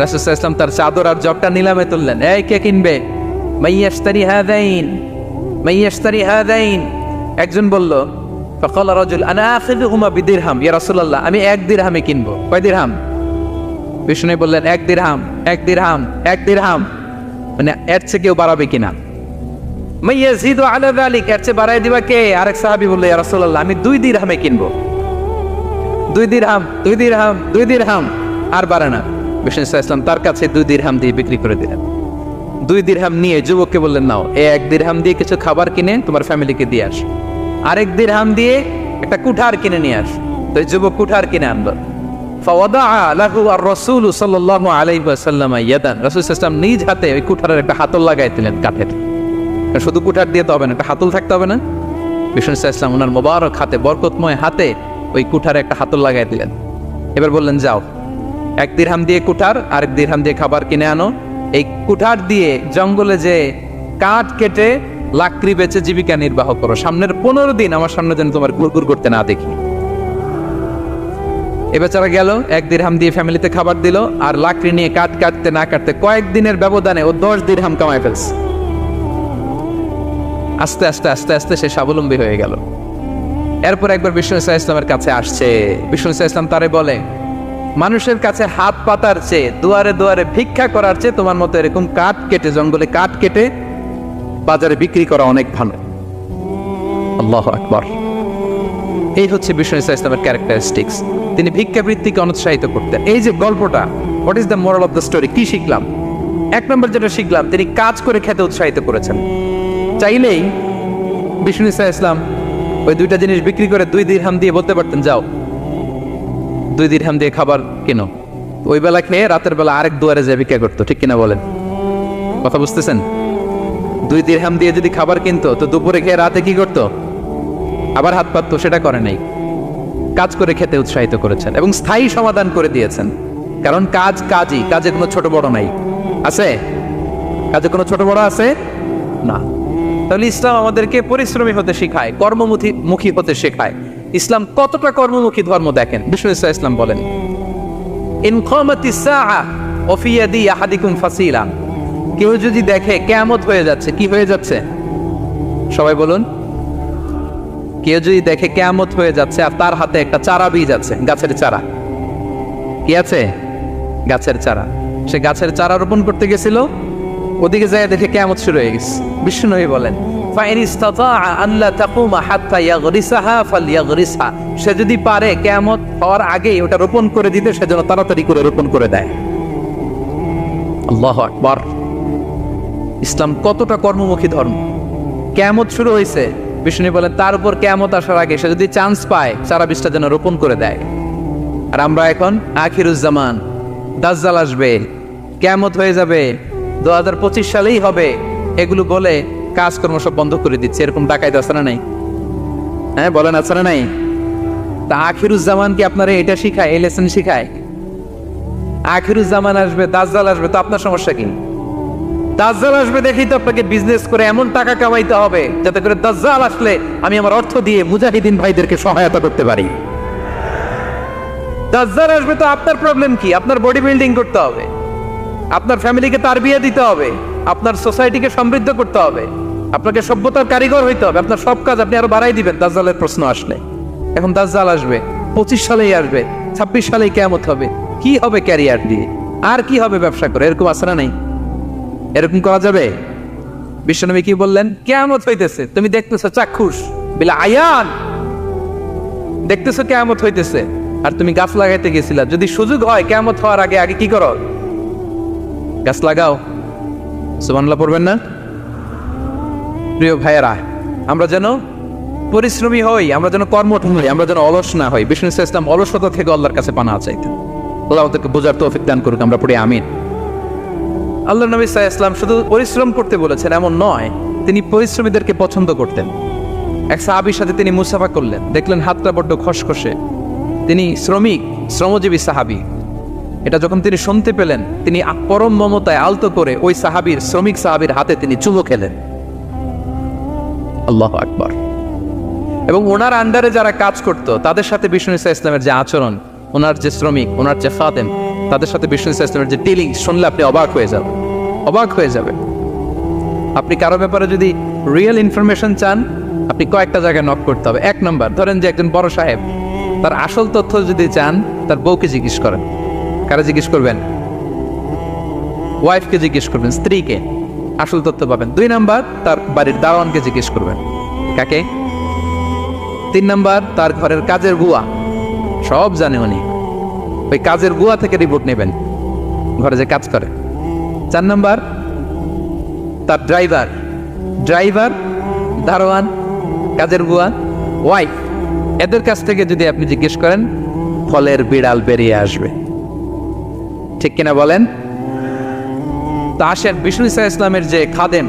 রাসূল সাল্লাল্লাহু আলাইহি ওয়াসাল্লাম তার চাদর আর জগটা নিলামে তুললেন। এই কে কিনবে? মাইয়াশতারি হাযাইন, মাইয়াশতারি হাযাইন। একজন বলল, ফাকাল রাজুল আনা আখিযুহুমা বিদিরহাম, ইয়া রাসূলুল্লাহ, আমি 1 দিরহামে কিনবো। কয় দিরহাম? বিষ্ণু বললেন, 1 দিরহাম, 1 দিরহাম, 1 দিরহাম। মানে এর চেয়ে কেউ বাড়াবে কিনা? মাইয়াজিদু আলা যালিক, এর চেয়ে বাড়ায় দিবা কে? আরেক সাহাবী বলল, ইয়া রাসূলুল্লাহ, আমি 2 দিরহামে কিনবো। 2 দিরহাম, 2 দিরহাম, 2 দিরহাম, আর বাড়ে না। বিষ্ণু ইসলাম তার কাছে 2 দিরহাম দিয়ে বিক্রি করে দিলেন। 2 দিরহাম নিয়ে যুবককে বললেন, নাও, এই 1 দিরহাম দিয়ে কিছু খাবার কিনে তোমার ফ্যামিলিকে দিয়ে আস। আরেক দিরহাম দিয়ে একটা কুঠার কিনে নিয়ে আস। তো যুবক কুঠার কিনে আনলো। ফাওয়াদাআ লাহু আর-রাসূল সাল্লাল্লাহু আলাইহি ওয়াসাল্লাম ইয়াদান, রাসূল সাল্লাল্লাহু আলাইহি ওয়াসাল্লাম নিজ হাতে ওই কুঠারের একটা হাতল লাগাই দিলেন কাঠের। শুধু কুঠার দিয়ে তো হবে না, একটা হাতল থাকতে হবে না? বিষ্ণু সাল্লাল্লাহু আলাইহি ওয়াসাল্লাম ওনার মোবারক হাতে, বরকতময় হাতে ওই কুঠারে একটা হাতল লাগাই দিলেন। এবার বললেন, যাও, 1 দিরহাম দিয়ে কুঠার, আরেক দিরহাম দিয়ে খাবার কিনে আনো। এই কুঠার দিয়ে জঙ্গলে যে কাঠ কেটে লাকড়ি বেচে জীবিকা নির্বাহ করো। সামনের 15 দিন আমার সামনে যেন তোমার গুড়গুড় করতে না দেখি। এ বেচারা গেল, 1 দিরহাম দিয়ে ফ্যামিলিতে খাবার দিল, আর লাকড়ি নিয়ে কাঠ কাটতে না কাটতে কয়েকদিনের ব্যবধানে ও 10 দিরহাম কামাই ফেলছে। আস্তে আস্তে আস্তে আস্তে সে স্বাবলম্বী হয়ে গেল। এরপর একবার বিষ্ণু ইসলামের কাছে আসছে। বিষ্ণু ইসলাম তারে বলে, মানুষের কাছে হাত পাতার চেয়ে, দুয়ারে দুয়ারে ভিক্ষা করার চেয়ে তোমার মতো এরকম কাঠ কেটে, জঙ্গলে কাঠ কেটে বাজারে বিক্রি করা অনেক ভালো। আল্লাহু আকবার। এই হচ্ছে বিষ্ণু ইসলামের ক্যারেক্টারিস্টিক্স। তিনি ভিক্ষাবৃত্তিকে অনুৎসাহিত করতেন। এই যে গল্পটা, what is the moral of the story? কি শিখলাম? 1 নম্বর যেটা শিখলাম, তিনি কাজ করে খেতে উৎসাহিত করেছেন। চাইলেই বিষ্ণু ইসলাম ওই দুইটা জিনিস বিক্রি করে 2 দিরহাম দিয়ে বলতে পারতেন, যাও 2 দিরহাম দিয়ে খাবার কেনো। ওই বেলা খেয়ে রাতের বেলা আরেক দুয়ারে যে ভিক্ষা করতো, ঠিক কিনা বলেন? কথা বুঝতেছেন? 2 দিরহাম দিয়ে যদি খাবার কিনতো তো দুপুরে খেয়ে রাতে কি করতো? আবার হাত পাততো। সেটা করে নাই, কাজ করে খেতে উৎসাহিত করেছেন এবং স্থায়ী সমাধান করে দিয়েছেন। কারণ কাজই, কাজে কোনো ছোট বড় নাই। আছে? কাজে কোনো ছোট বড় আছে না। তাহলে ইসলাম আমাদেরকে পরিশ্রমী হতে শেখায়, কর্মমুখী হতে শেখায়। ইসলাম কতটা কর্মমুখী ধর্ম দেখেন। বিষ্ণু ইসলাম বলেন, ইন কামাতিস সাআ ওয়া ফি ইয়াদি আহাদিকুম ফাসিলা। কেউ যদি দেখে কিয়ামত হয়ে যাচ্ছে, কি হয়ে যাচ্ছে? সবাই বলুন। কেউ যদি দেখে কিয়ামত হয়ে যাচ্ছে আর তার হাতে একটা চারা বীজ আছে, গাছের চারা। কি আছে? গাছের চারা। সে গাছের চারা রোপণ করতে গেছিল, ওদিকে যায় দেখে কিয়ামত শুরু হয়ে গেছে। বিষ্ণু বলেন, ফাইন ইসতাতাআ আন লা তাকুমা হাত্তা ইয়াগরিসাহা ফালইয়াগরিসহা। সে যদি পারে কিয়ামত হওয়ার আগেই ওটা রোপণ করে দিতে, সেজন্য তাড়াতাড়ি করে রোপণ করে দেয়। আল্লাহু আকবার। ইসলাম কতটা কর্মমুখী ধর্ম। কিয়ামত শুরু হয়েছে, বিষ্ণু বলেন তার উপর কিয়ামত আসার আগে সে যদি চান্স পায় চারা বীজটা যেন রোপণ করে দেয়। আর আমরা এখন আখিরুজ্জামান, দাজ্জাল আসবে, কিয়ামত হয়ে যাবে, 2025 সালেই হবে, এগুলো বলে কাজকর্ম সব বন্ধ করে দিচ্ছে। এরকম ডাকাইতে আছে না নাই? হ্যাঁ বলেন, আছে না নাই? তা আখিরুজ্জামান কি আপনারা এটা শিখায়, এই লেসন শিখায়? আখিরুজ্জামান আসবে, দাজ্জাল আসবে, তো আপনার সমস্যা কি? দাজ্জাল আসবে দেখেই তো আপনাকে বিজনেস করে এমন টাকা কামাইতে হবে যাতে করে দাজ্জাল আসলে আমি আমার অর্থ দিয়ে মুজাহিদিন ভাইদেরকে সহায়তা করতে পারি। দাজ্জাল আসবে তো আপনার প্রবলেম কি? আপনার বডি বিল্ডিং করতে হবে, আপনার ফ্যামিলিকে তারবিয়া দিতে হবে, আপনার সোসাইটিকে সমৃদ্ধ করতে হবে, আপনাকে সভ্যতার কারিগর হইতে হবে। আপনার সব কাজ আপনি আরো বাড়াই দিবেন দাজ্জালের প্রশ্ন আসলে। এখন দাজ্জাল আসবে, 25 সালেই আসবে, 26 সালেই কিয়ামত হবে। কি হবে ক্যারিয়ার দিয়ে? আর কি হবে ব্যবসা করে? এরকম আছে না নাই? এরকম করা যাবে? বিশ্বনবী কি বললেন? কিয়ামত হইতেছে, তুমি দেখতেছো চাক্ষুষ বিলা আয়ান, দেখতেছো কিয়ামত হইতেছে, আর তুমি গাছ লাগাইতে গেছিলা। যদি সুযোগ হয় কিয়ামত হওয়ার আগে আগে কি করো? গাছ লাগাও। সুবহানাল্লাহ পড়বেন না? প্রিয় ভাইয়েরা, আমরা যেন পরিশ্রমী হই, আমরা যেন কর্মঠ হই, আমরা যেন অলস না হই। বিষ্ণু ইসলাম অলসতা থেকে আল্লাহর কাছে পানাহ চাইতেন। আল্লাহ আমাদেরকে বোঝার তৌফিক দান করুক। আমরা পড়ি আমিন। আল্লাহ নবী সাল্লাল্লাহু আলাইহি ওয়াসাল্লাম শুধু পরিশ্রম করতে বলেছেন এমন নয়, তিনি পরিশ্রমীদেরকে পছন্দ করতেন। এক সাহাবীর সাথে তিনি মুসাফা করলেন, দেখলেন হাতটা বড্ড খসখসে। তিনি শ্রমজীবী সাহাবী। এটা যখন তিনি শুনতে পেলেন, তিনি পরম মমতায় আলতো করে ওই শ্রমিক সাহাবীর হাতে তিনি চুমু খেলেন। আল্লাহু আকবার। এবং ওনার আন্ডারে যারা কাজ করত তাদের সাথে বিষ্ণু ইসলামের যে আচরণ, ওনার যে শ্রমিক, ওনার যে খাদেম, তাদের সাথে বিষ্ণু ইসলামের যে ডিলিং শুনলে আপনি অবাক হয়ে যাবেন। আপনি কারো ব্যাপারে যদি রিয়েল ইনফরমেশন চান, আপনি কয়েকটা জায়গায় নক করতে হবে। 1 নম্বর, ধরেন যে একজন বড় সাহেব, তার আসল তথ্য যদি চান তার বউকে জিজ্ঞেস করেন। কারা জিজ্ঞেস করবেন? ওয়াইফকে জিজ্ঞেস করবেন, স্ত্রীকে, আসল তথ্য পাবেন। 2 নম্বর, তার বাড়ির দারোয়ানকে জিজ্ঞেস করবেন। কাকে? 3 নম্বর, তার ঘরের কাজের বুয়া, সব জানে উনি, ওই কাজের বুয়া থেকে রিপোর্ট নেবেন, ঘরে যে কাজ করে। 4 নম্বর, তার ড্রাইভার, দারোয়ান, কাজের বুয়া, ওয়াইফ, এদের কাছ থেকে যদি আপনি জিজ্ঞেস করেন, ফলের বিড়াল বেরিয়ে আসবে। ঠিক কিনা বলেন? তা আসেন বিষ্ণু ইসলামের যে খাদেম,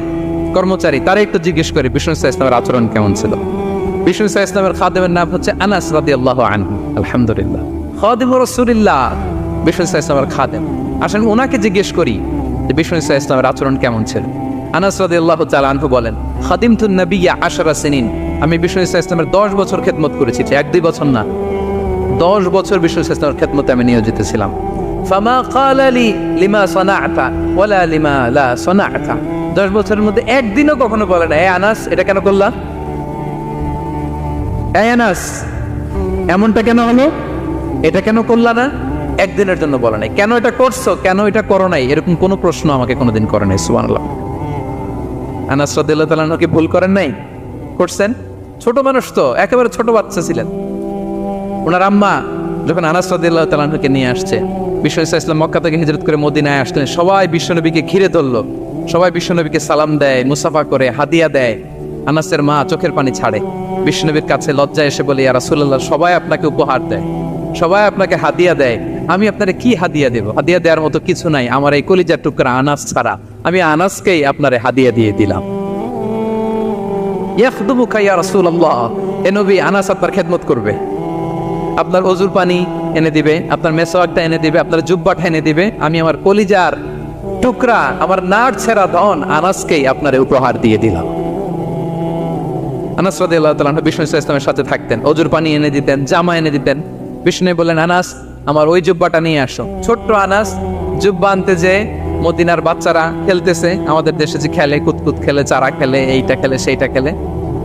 কর্মচারী, তারা একটু জিজ্ঞেস করে বিষ্ণু ইসলামের আচরণ কেমন ছিল। বিষ্ণু ইসলামের খাদেমের নাম হচ্ছে আনাস রাদিয়াল্লাহু আনহু। আলহামদুলিল্লাহ, খাদিমুর রাসূলিল্লাহ, বিষ্ণু ইসলামের খাদেম। আসেন ওনাকে জিজ্ঞেস করি যে বিষ্ণু ইসলামের আচরণ কেমন ছিল। আনাস রাদিয়াল্লাহু তাআলা আনহু বলেন, খাদিমতুন নবিয়্যা 10 সিনিন, আমি বিষ্ণু ইসলামের 10 বছর খেদমত করেছি। 1-2 বছর না, 10 বছর বিষ্ণু ইসলামের খেদমতে আমি নিয়োজিত ছিলাম। ফামা ক্বালা লি লিমা সানা'তা ওয়ালা লিমা লা সানা'তা, 10 বছরের মধ্যে একদিনও কখনো বলে না, এ আনাস এটা কেন করলা, এই আনাস এমনটা কেন হলো, এটা কেন করলা না, একদিনের জন্য বলে নাই। কেন এটা করছো, কেন এটা করো নাই, এরকম কোনো প্রশ্ন আমাকে কোনোদিন করে নাই। সুবহানাল্লাহ। আনাস রাদিয়াল্লাহু তাআলা কি ভুল করেন নাই? করছেন। ছোট মানুষ তো, একেবারে ছোট বাচ্চা ছিলেন। ওনার আম্মা যখন আনাস রাদিয়াল্লাহু তাআলাকে নিয়ে আসছে, বিষ্ণু ইসলাম মক্কা থেকে হিজরত করে মদিনায় আসলেন, সবাই বিশ্বনবীকে ঘিরে ধরলো। সবাই বিশ্বনবীকে সালাম দেয়, মুসাফা করে, হাদিয়া দেয়। আনাসের মা চোখের পানি ছাড়ে, বিশ্বনবীর কাছে লজ্জায় এসে বলে, ইয়া রাসূলুল্লাহ, সবাই আপনাকে উপহার দেয়, সবাই আপনাকে হাদিয়া দেয়, আমি আপনারে কি হাদিয়া দেব? হাদিয়া দেওয়ার মতো কিছু নাই আমার এই কলিজার টুকরা আনাস ছাড়া। আমি আনাসকেই আপনারে হাদিয়া দিয়ে দিলাম। ইয়াখদুমুকা ইয়া রাসূলুল্লাহ, এ নবী, আনাস আপনার খেদমত করবে, আপনার ওযুর পানি এনে দিবে, আপনার মেসওয়াকটা এনে দিবে, আপনার জুব্বাটা এনে দিবে। আমি আমার কলিজার টুকরা, আমার নাড় ছেঁড়া ধন আনাসকেই আপনারে উপহার দিয়ে দিলাম। আনাস রাদিয়াল্লাহু তাআলা বিষ্ণু সাল্লাল্লাহু আলাইহি ওয়াসাল্লামের সাথে থাকতেন, ওযুর পানি এনে দিতেন, জামা এনে দিতেন। বিষ্ণু বললেন, আনাস, আমার ওই জুব্বাটা নিয়ে আসো। ছোট্ট আনাস জুব্বা আনতে যে মদিনার বাচ্চারা খেলতেছে, আমাদের দেশে যে খেলে, কুতকুত খেলে, চারা খেলে, এইটা খেলে, সেইটা খেলে,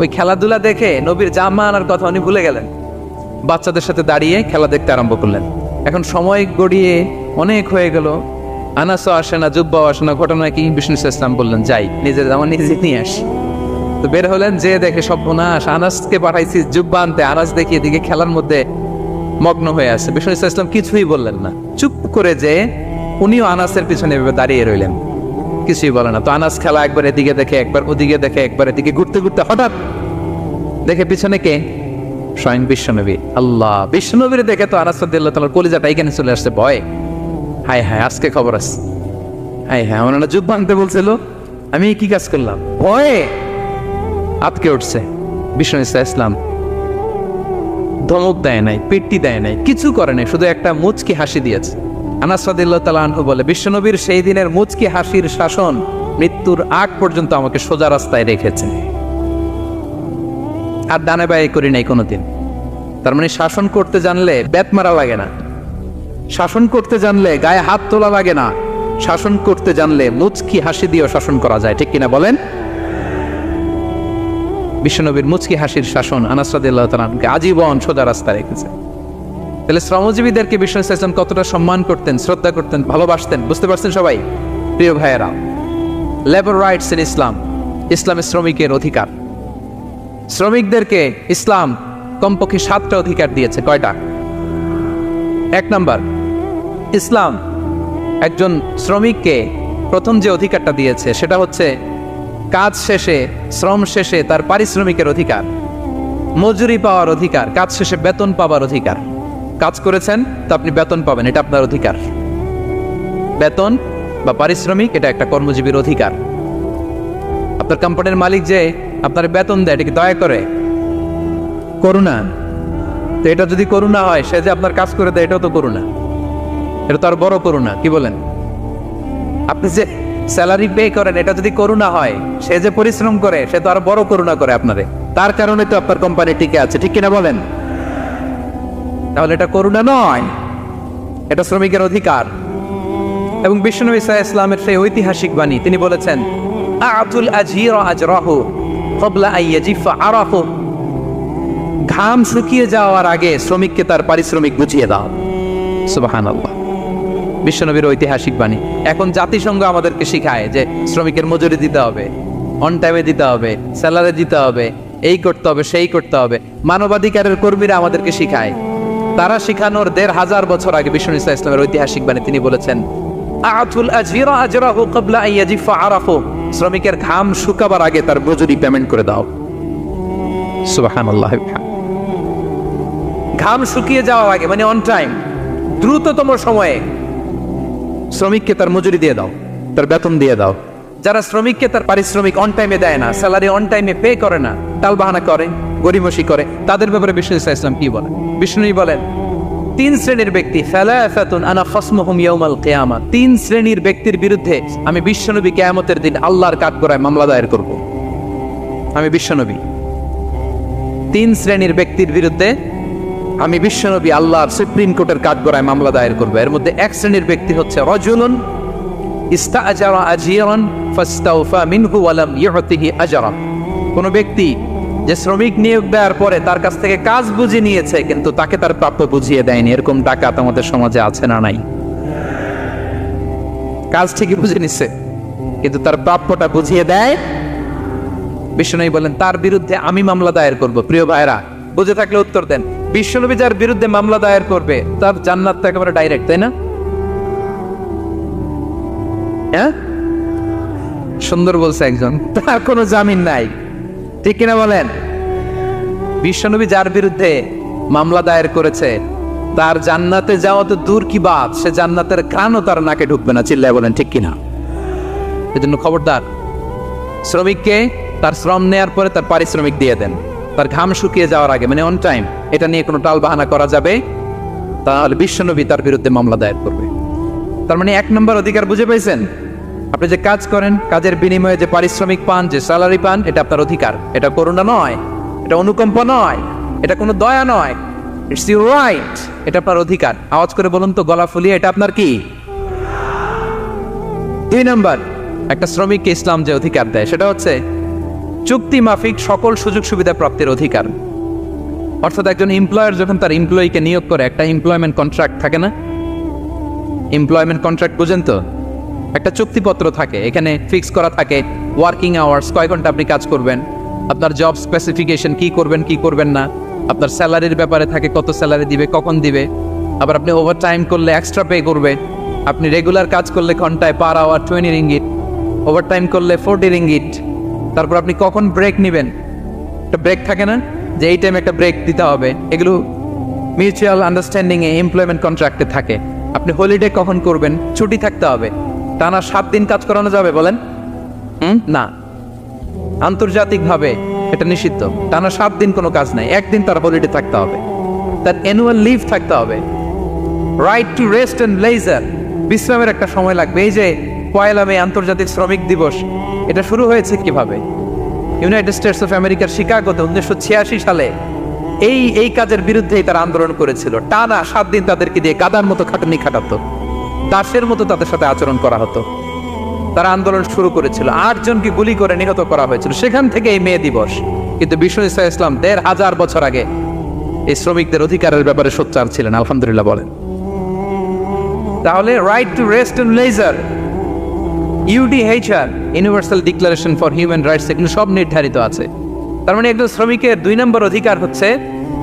ওই খেলাধুলা দেখে নবীর জামা আনার কথা উনি ভুলে গেলেন। বাচ্চাদের সাথে দাঁড়িয়ে খেলা দেখতে আরম্ভ করলেন। এখন সময় গড়িয়ে অনেক হয়ে গেল, আনাসও আসে না, জুব্বাও আসে না। ঘটনা কি? বিষ্ণু সাল্লাল্লাহু আলাইহি ওয়াসাল্লাম বললেন, যাই, নিজের জামা নিজে নিয়ে আসি। তো বের হলেন, যে দেখে সর্বনাশ, আনাসকে পাঠাইছি জুব্বা আনতে, আনাস দেখি এদিকে খেলার মধ্যে মগ্ন হয়ে আছে। বিষ্ণু সাল্লাল্লাহু আলাইহি ওয়াসাল্লাম কিছুই বললেন না, চুপ করে যে উনিও আনাসের পিছনে এভাবে দাঁড়িয়ে রইলেন, কিছুই বলে না। তো আনাস খেলা একবার এদিকে দেখে, একবার ওদিকে দেখে, একবার এদিকে ঘুরতে ঘুরতে হঠাৎ দেখে পিছনে কে? স্বয়ং বিশ্বনবী। আল্লাহ, বিশ্বনবীর দেখে তো আনাস রাদিয়াল্লাহু তাআলার কলিজাটা এখানে চলে আসছে ভয়। হায় হায়, আজকে খবর আছে। হায় হায়, আমার না জুব্বা আনতে বলছিল, আমি কি কাজ করলাম? ভয়ে আটকে উঠছে। বিষ্ণু ইসলাম ধমক দেয় নাই, পেট্টি দেয় নাই, কিছু করে নাই, শুধু একটা মুচকি হাসি দিয়েছে। আনাস রাদিয়াল্লাহু তাআলা আনহু বলে, বিশ্বনবীর সেই দিনের মুচকি হাসির শাসন মৃত্যুর আগ পর্যন্ত আমাকে সোজা রাস্তায় রেখেছে, আর ডানে বায়ে করি নাই কোনোদিন। তার মানে শাসন করতে জানলে বেত মারা লাগে না, শাসন করতে জানলে গায়ে হাত তোলা লাগে না, শাসন করতে জানলে মুচকি হাসি দিয়েও শাসন করা যায়, ঠিক কিনা বলেন? বিশ্বনবীর মুচকি হাসির শাসন আনাস রাদিয়াল্লাহু তাআলা আনহুকে আজীবন সোজা রাস্তা রেখেছে। তাহলে শ্রমজীবীদেরকে বিষ্ণু সাল্লাল্লাহু আলাইহি ওয়াসাল্লাম কতটা সম্মান করতেন, শ্রদ্ধা করতেন, ভালোবাসতেন, বুঝতে পারছেন সবাই? প্রিয় ভাইয়েরা, লেবার রাইটস ইন ইসলাম, ইসলামের শ্রমিকের অধিকার। শ্রমিকদেরকে ইসলাম কমপক্ষে 7টা অধিকার দিয়েছে। কয়টা? 1 নাম্বার, ইসলাম একজন শ্রমিককে প্রথম যে অধিকারটা দিয়েছে সেটা হচ্ছে কাজ শেষে, শ্রম শেষে তার পারিশ্রমিকের অধিকার, মজুরি পাওয়ার অধিকার, কাজ শেষে বেতন পাওয়ার অধিকার। কাজ করেছেন তো আপনি বেতন পাবেন, এটা আপনার অধিকার। বেতন বা পারিশ্রমিক এটা একটা কর্মজীবীর অধিকার। আপনার কোম্পানির মালিক যে আপনার বেতন দেয়, এটা কি দয়া করে? করুণা। তো এটা যদি করুণা হয়, সে যে আপনার কাজ করে দেয়, এটাও তো করুণা, এটা তো আর বড় করুণা। কি বলেন? আপনি যে স্যালারি পে করেন, এটা যদি করুণা হয়, সে যে পরিশ্রম করে, সে তো আর বড় করুণা করে আপনারে, তার কারণে তো আপনার কোম্পানি টিকে আছে, ঠিক কিনা বলেন? তাহলে এটা করুণা নয়, এটা শ্রমিকের অধিকার। এবং বিশ্বনবী সাল্লাল্লাহু আলাইহি ওয়াসাল্লামের সেই ঐতিহাসিক বাণী, তিনি বলেছেন, আ'তুল আজীর আজরাহু ক্বাবলা আন ইয়াজিফা আরাফু, ঘাম শুকিয়ে যাওয়ার আগে শ্রমিককে তার পারিশ্রমিক বুঝিয়ে দাও। সুবহানাল্লাহ, বিশ্বনবীর ঐতিহাসিক বাণী। এখন জাতিসংঘ আমাদেরকে শিখায় যে শ্রমিকের মজুরি দিতে হবে, অন টাইমে দিতে হবে, স্যালারি দিতে হবে, এই করতে হবে, সেই করতে হবে। মানবাধিকারের কর্মীরা আমাদেরকে শিখায়, তারা শিখানোর 1500 বছর আগে বিষ্ণু ইসলামের ঐতিহাসিক বাণী, তিনি বলেছেন, আ'তুল আজীরা আজরাহু ক্বাবলা আন ইয়াজিফা আরাফু, শ্রমিকের ঘাম শুকাবার আগে তার মজুরি পেমেন্ট করে দাও। সুবহানাল্লাহ। ঘাম শুকিয়ে যাওয়ার আগে মানে অন টাইম, দ্রুততম সময়ে শ্রমিককে তার মজুরি দিয়ে দাও, তার বেতন দিয়ে দাও। যারা শ্রমিককে তার পারিশ্রমিক অন টাইমে দেয় না, স্যালারি অন টাইমে পে করে না, টালবাহানা করে, গরিমসি করে, তাদের ব্যাপারে বিষ্ণু ইসলাম কি বলেন? বিষ্ণু বলেন, 3 শ্রেণীর ব্যক্তি, সালাসাতুন আনা খাসমুহুম ইয়াউমাল কিয়ামা, 3 শ্রেণীর ব্যক্তির বিরুদ্ধে আমি বিশ্বনবী কিয়ামতের দিন আল্লাহর কাঠগড়ায় মামলা দায়ের করব। আমি বিশ্বনবী 3 শ্রেণীর ব্যক্তির বিরুদ্ধে আমি বিশ্বনবী আল্লাহর সুপ্রিম কোর্টের কাঠগড়ায় মামলা দায়ের করব। এর মধ্যে 1 শ্রেণীর ব্যক্তি হচ্ছে রাজুলুন ইস্তাআজারা আজিরান ফাস্তাওফা মিনহু ওয়া লাম ইউতিহি আজরা, কোন ব্যক্তি যে শ্রমিক নিয়োগ দেওয়ার পরে তার কাছ থেকে কাজ বুঝিয়ে নিয়েছে কিন্তু তাকে তার প্রাপ্য বুঝিয়ে দেয়নি। এরকম ডাকাত আমাদের সমাজে আছে না নাই? কাজ ঠিকই বুঝে নিচ্ছে কিন্তু তার প্রাপ্যটা বুঝিয়ে দেয়। বিশ্বনবী বলেন, তার বিরুদ্ধে আমি মামলা দায়ের করব। প্রিয় ভাইরা, বুঝে থাকলে উত্তর দেন। বিশ্বনবী যার বিরুদ্ধে মামলা দায়ের করবে তার জান্নাত তো একেবারে ডাইরেক্ট, তাই না? হ্যাঁ, সুন্দর বলছে একজন, তার কোনো জামিন নাই, ঠিক কিনা বলেন? বিশ্বনবী যার বিরুদ্ধে মামলা দায়ের করেছে তার জান্নাতে যাওয়া তো দূর কি বাত, সে জান্নাতের ঘ্রাণও তার নাকে ঢুকবে না, চিল্লায় বলেন ঠিক কিনা? এজন্য খবরদার, শ্রমিককে তার শ্রম নেয়ার পরে তার পারিশ্রমিক দিয়ে দেন, তার ঘাম শুকিয়ে যাওয়ার আগে, মানে অন টাইম। এটা নিয়ে কোনো টাল বাহানা করা যাবে, তাহলে বিশ্বনবী তার বিরুদ্ধে মামলা দায়ের করবে। তার মানে 1 নম্বর অধিকার বুঝে পেয়েছেন? আপনি যে কাজ করেন, কাজের বিনিময়ে যে পারিশ্রমিক পান, যে স্যালারি পান, এটা আপনার অধিকার। এটা করুণা নয়, এটা অনুকম্প নয়, এটা কোনো দয়া নয়, ইটস ইউর রাইট। এটা আপনার অধিকার। আওয়াজ করে বলুন তো, গলা ফুলিয়ে, এটা আপনার কি? 2 নম্বর, একটা শ্রমিককে ইসলাম যে অধিকার দেয় সেটা হচ্ছে চুক্তি মাফিক সকল সুযোগ সুবিধা প্রাপ্তির অধিকার। অর্থাৎ একজন এমপ্লয়ার যখন তার এমপ্লয়িকে নিয়োগ করে, একটা এমপ্লয়মেন্ট কন্ট্রাক্ট থাকে না? এমপ্লয়মেন্ট কন্ট্রাক্ট বুঝেন তো? একটা চুক্তিপত্র থাকে, এখানে ফিক্স করা থাকে ওয়ার্কিং আওয়ার্স, কয় ঘন্টা আপনি কাজ করবেন, আপনার জব স্পেসিফিকেশন, কি করবেন কি করবেন না, আপনার স্যালারির ব্যাপারে থাকে, কত স্যালারি দিবে, কখন দিবে, আবার আপনি ওভার টাইম করলে এক্সট্রা পে করবে, আপনি রেগুলার কাজ করলে ঘন্টায় per hour 20 ringgit, over time করলে 40 রিঙ্গিট। তারপর আপনি কখন ব্রেক নেবেন, একটা ব্রেক থাকে না, যে এই টাইমে একটা ব্রেক দিতে হবে, এগুলো মিউচুয়াল আন্ডারস্ট্যান্ডিংয়ে এমপ্লয়মেন্ট কন্ট্রাক্টে থাকে। আপনি হলিডে কখন করবেন, ছুটি থাকতে হবে। টানা 7 দিন কাজ করানো যাবে বলেন? না, আন্তর্জাতিকভাবে এটা নিষিদ্ধ। টানা 7 দিন কোনো কাজ নাই, 1 দিন তার হলিডে থাকতে হবে, তার অ্যানুয়াল লিভ থাকতে হবে। Right to rest and leisure, বিশ্রামের একটা সময় লাগবে। এই যে 1 মে আন্তর্জাতিক শ্রমিক দিবস, এটা শুরু হয়েছে কিভাবে? ইউনাইটেড স্টেটস অফ আমেরিকার শিকাগোতে 1986 সালে এই কাজের বিরুদ্ধেই তারা আন্দোলন করেছিল। টানা 7 দিন তাদেরকে দিয়ে গাদার মতো খাটুনি খাটাতো, দাসের মতো তাদের সাথে আচরণ করা হতো। তারা আন্দোলন শুরু করেছিল, 8 জনকে গুলি করে নিহত করা হয়েছিল। সেখান থেকে এই মে দিবস। কিন্তু বিশ্ব ইসলাম 1500 বছর আগে এই শ্রমিকদের অধিকারের ব্যাপারে সোচ্চার ছিলেন, আলহামদুলিল্লাহ বলেন। তাহলে right to rest and leisure, UDHR, universal declaration for human rights, এগুলো সব নির্ধারিত আছে। তার মানে একজন শ্রমিকের 2 নম্বর অধিকার হচ্ছে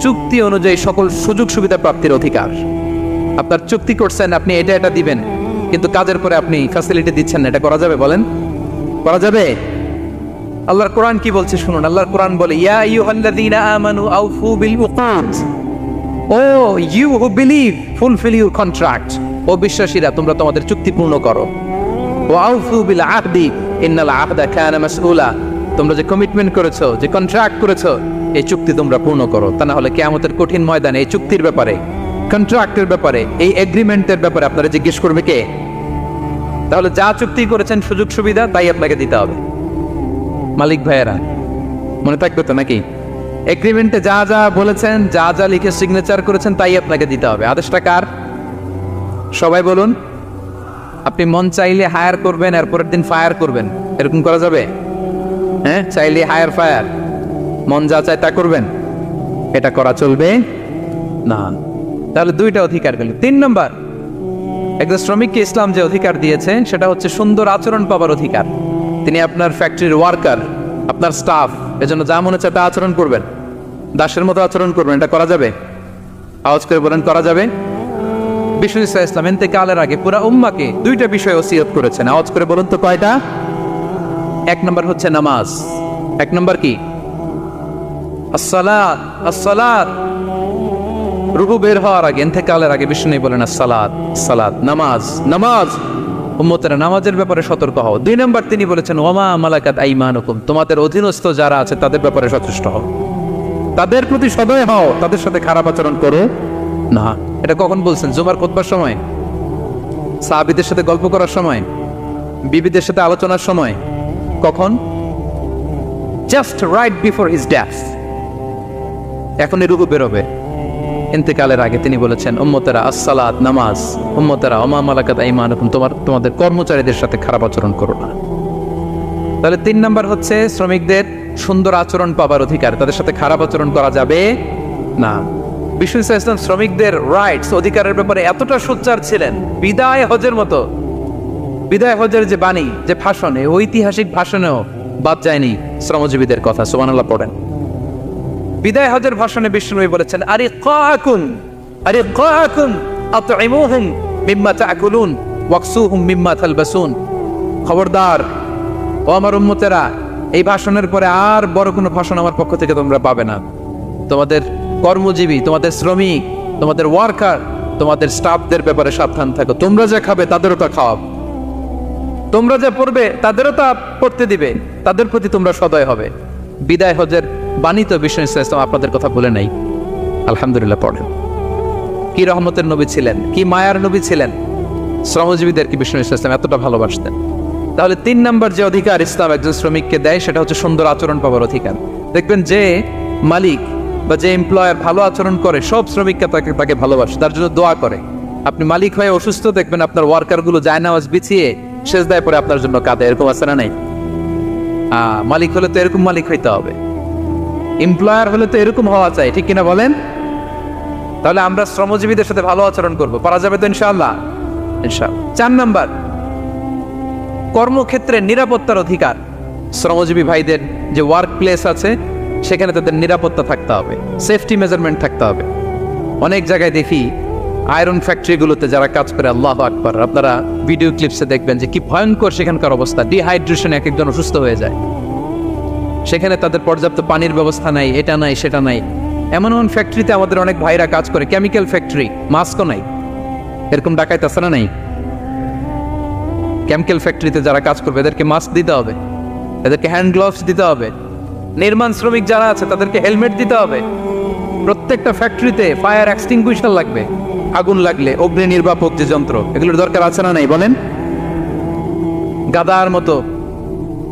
চুক্তি অনুযায়ী সকল সুযোগ সুবিধা প্রাপ্তির অধিকার। আপনার চুক্তি করছেন, আপনি এটা এটা দিবেন, কিন্তু কাজের পরে আপনি ফ্যাসিলিটি দিচ্ছেন না, এটা করা যাবে বলেন? করা যাবে? আল্লাহর কোরআন কি বলছে শুনুন। আল্লাহর কোরআন বলে, ইয়া আইয়ুহাল্লাযীনা আমানু আউফু বিল উকুদ, O you who believe fulfil your contract, ও বিশ্বাসীরা তোমরা তোমাদের চুক্তি পূর্ণ করো। ওয়া আউফু বিল আহদি ইন্নাল আহদা কানা মাসউলা, তোমরা যে কমিটমেন্ট করেছো, যে কন্ট্রাক্ট করেছো, এই চুক্তি তোমরা পূর্ণ করো। তা না হলে কিয়ামতের কঠিন ময়দানে এই চুক্তির ব্যাপারে, কন্ট্রাক্টের ব্যাপারে, এই এগ্রিমেন্টের ব্যাপারে আপনারা জিজ্ঞেস করবে কে? তাহলে যা চুক্তি করেছেন সুযোগ সুবিধা, তাই আপনাকে দিতে হবে। মালিক ভাইয়েরা, মনে থাকবে তো নাকি? এগ্রিমেন্টে যা যা বলেছেন, যা যা লিখে সিগনেচার করেছেন, তাই আপনাকে দিতে হবে। আদেশটা কার? সবাই বলুন। আপনি মন চাইলে হায়ার করবেন, এরপরের দিন ফায়ার করবেন, এরকম করা যাবে? হ্যাঁ, চাইলে হায়ার ফায়ার, মন যা চায় তা করবেন, এটা করা চলবে না। তাহলে 2টা অধিকার গেল। 3 নম্বর, একজন শ্রমিককে ইসলাম যে অধিকার দিয়েছে সেটা হচ্ছে সুন্দর আচরণ পাবার অধিকার। তিনি আপনার ফ্যাক্টরির ওয়ার্কার, আপনার স্টাফ, এজন্য যা মনে হচ্ছে তা আচরণ করবেন, দাসের মতো আচরণ করবেন। এটা করা যাবে? আওয়াজ করে বলেন, করা যাবে? বিশ্ব ইসলাম ইন্তেকালের আগে পুরা উম্মাকে 2টা বিষয় ওসিয়ত করেছেন। আওয়াজ করে বলুন তো কয়টা? 1 নম্বর হচ্ছে নামাজ। 1 নম্বর কি? আসসালাত। আসসালাত, রুহু বের হওয়ার আগে, ইন্তেকালের আগে বিষ্ণু বলেন আসসালাত, সালাত, নামাজ, নামাজ। উম্মতেরা নামাজের ব্যাপারে সতর্ক হও। 2 নম্বর তিনি বলেছেন ওয়ামা মালাকাত আইমানুকুম, তোমাদের অধীনস্থ যারা আছে তাদের ব্যাপারে সচেষ্ট হও, তাদের প্রতি সদয় হও, তাদের সাথে খারাপ আচরণ করো না। এটা কখন বলছেন? জুমার খুতবার সময়, সাহাবীদের সাথে গল্প করার সময়, বিবিদের সাথে আলোচনার সময়। কখন? Just right before his death. এখনই রুহু বেরোবে, ইন্তেকালের আগে তিনি বলেছেন উম্মতেরা আসসালাত, নামাজ, উম্মতেরা ওমা মালাকাত আইমানুকুম, তোমাদের কর্মচারীদের সাথে খারাপ আচরণ করো না। তাহলে 3 নম্বর হচ্ছে শ্রমিকদের সুন্দর আচরণ পাবার অধিকার, তাদের সাথে খারাপ আচরণ করা যাবে না। বিশ্ব ইসলাম শ্রমিকদের রাইটস, অধিকারের ব্যাপারে এতটা সোচ্চার ছিলেন, বিদায় হজের মতো, বিদায় হজের যে বাণী, যে ভাষণে, ঐতিহাসিক ভাষণেও বাদ যায়নি শ্রমজীবীদের কথা। সুবহানাল্লাহ পড়েন। বিদায় হজের ভাষণে বিষ্ণু বলেছেন, আরে কাকুন, আরে কাকুন আতইমুহুম মিম্মা তাকুলুন ওয়াকসুহুম মিম্মা তালবাসুন, খবরদার ও আমার উম্মতেরা, এই ভাষণের পরে আর বড় কোনো ভাষণ আমার পক্ষ থেকে তোমরা পাবে না। তোমাদের কর্মজীবী, তোমাদের শ্রমিক, তোমাদের ওয়ার্কার, তোমাদের স্টাফদের ব্যাপারে সাবধান থাকো। তোমরা যা খাবে তাদেরও তা খাওয়াবে, তোমরা যা পড়বে তাদেরও তা পড়তে দিবে, তাদের প্রতি তোমরা সদয় হবে। বিদায় হজের বাণী তো বিষ্ণু ইসলাম আপনাদের কথা বলে নাই, আলহামদুলিল্লাহ পড়েন। কি রহমতের নবী ছিলেন, কি মায়ার নবী ছিলেন, শ্রমজীবীদের কি বিষ্ণু ইসলাম এতটা ভালোবাসতেন। তাহলে 3 নম্বর যে অধিকার ইসলাম একজন শ্রমিককে দেয় সেটা হচ্ছে সুন্দর আচরণ পাওয়ার অধিকার। দেখবেন যে মালিক বা যে এমপ্লয়ার ভালো আচরণ করে সব শ্রমিককে তাকে ভালোবাসে, তার জন্য দোয়া করে। আপনি মালিক হয়ে অসুস্থ, দেখবেন আপনার ওয়ার্কার গুলো জায়নামাজ বিছিয়ে সেজদায় পরে আপনার জন্য কাঁদে, এরকম আছে না নাই? মালিক হলে তো এরকম মালিক হইতে হবে, এমপ্লয়ার হলে তো এরকম হওয়া চাই, ঠিক কিনা বলেন? তাহলে আমরা শ্রমজীবীদের সাথে ভালো আচরণ করব, পারা যাবে তো ইনশাআল্লাহ? ইনশাআল্লাহ। 4 নাম্বার, কর্মক্ষেত্রে নিরাপত্তার অধিকার। শ্রমজীবী ভাইদের যে ওয়ার্ক প্লেস আছে সেখানে তাদের নিরাপত্তা থাকতে হবে, সেফটি মেজারমেন্ট থাকতে হবে। অনেক জায়গায় দেখি আয়রন ফ্যাক্টরিগুলোতে যারা কাজ করে, আল্লাহু আকবার, আপনারা ভিডিও ক্লিপসে দেখবেন যে কি ভয়ঙ্কর সেখানকার অবস্থা। ডিহাইড্রেশনে এক একজন অসুস্থ হয়ে যায়। সেখানে তাদের পর্যাপ্ত পানির ব্যবস্থা নাই, এটা নাই সেটা নাই। এমন এমন ফ্যাক্টরিতে আমাদের অনেক ভাইরা কাজ করে, কেমিক্যাল ফ্যাক্টরি, মাস্কও নাই। এরকম ডাকাইতে আছে না নাই? কেমিক্যাল ফ্যাক্টরিতে যারা কাজ করবে এদেরকে মাস্ক দিতে হবে, এদেরকে হ্যান্ড গ্লাভস দিতে হবে। নির্মাণ শ্রমিক যারা আছে তাদেরকে হেলমেট দিতে হবে। প্রত্যেকটা ফ্যাক্টরিতে ফায়ার এক্সটিংগুইশার লাগবে, আগুন লাগলে অগ্নি নির্বাপক যে যন্ত্র, এগুলোর দরকার আছে না নাই বলেন? গাদার মতো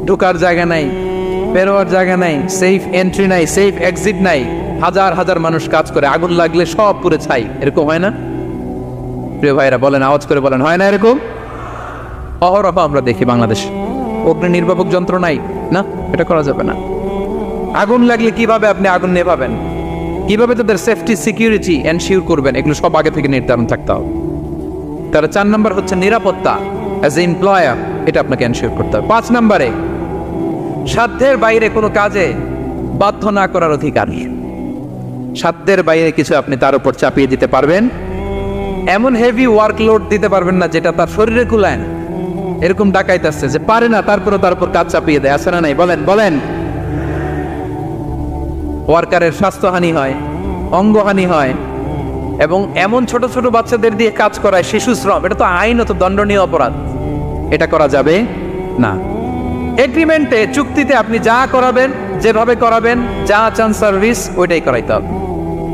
ঢোকার জায়গা নাই, বেরোয়ার জায়গা নাই, সেফ এন্ট্রি নাই, সেফ এক্সিট নাই। হাজার হাজার মানুষ কাজ করে, আগুন লাগলে সব পুড়ে ছাই। এরকম হয় না প্রিয় ভাইরা? বলেন, আওয়াজ করে বলেন, হয় না এরকম? অহরহ আমরা দেখি বাংলাদেশে অগ্নি নির্বাপক যন্ত্র নাই, না, এটা করা যাবে না। আগুন লাগলে কিভাবে আপনি আগুন নেভাবেন, কিভাবে তাদের সেফটি সিকিউরিটি এনশিওর করবেন, এগুলো সব আগে থেকে নির্ধারণ থাকতে হবে। তাহলে 4 নাম্বার হচ্ছে নিরাপত্তা অ্যাজ এ এমপ্লয়ার, এটা আপনাকে এনশিওর করতে হবে। 5 নাম্বারে সাধ্যের বাইরে কোনো কাজে বাধ্য না করার অধিকার। সাধ্যের বাইরে কিছু আপনি তার উপর চাপিয়ে দিতে পারবেন, এমন হেভি ওয়ার্কলোড দিতে পারবেন না যেটা তার শরীরে কুলায় না। এরকম ডাকাইত আসছে যে পারে না, তারপরে তার উপর কাজ চাপিয়ে দেয়, আছে না নাই? বলেন বলেন। ওয়ার্কারের স্বাস্থ্যহানি হয়, অঙ্গহানি হয়, এবং এমন ছোট ছোট বাচ্চাদের দিয়ে কাজ করায়, শিশু শ্রম, এটা তো আইনত দণ্ডনীয় অপরাধ। এটা করা যাবে না। এগ্রিমেন্টে, চুক্তিতে আপনি যা করাবেন, যেভাবে করাবেন, যা চান সার্ভিস, ওইটাই করাইতে হবে।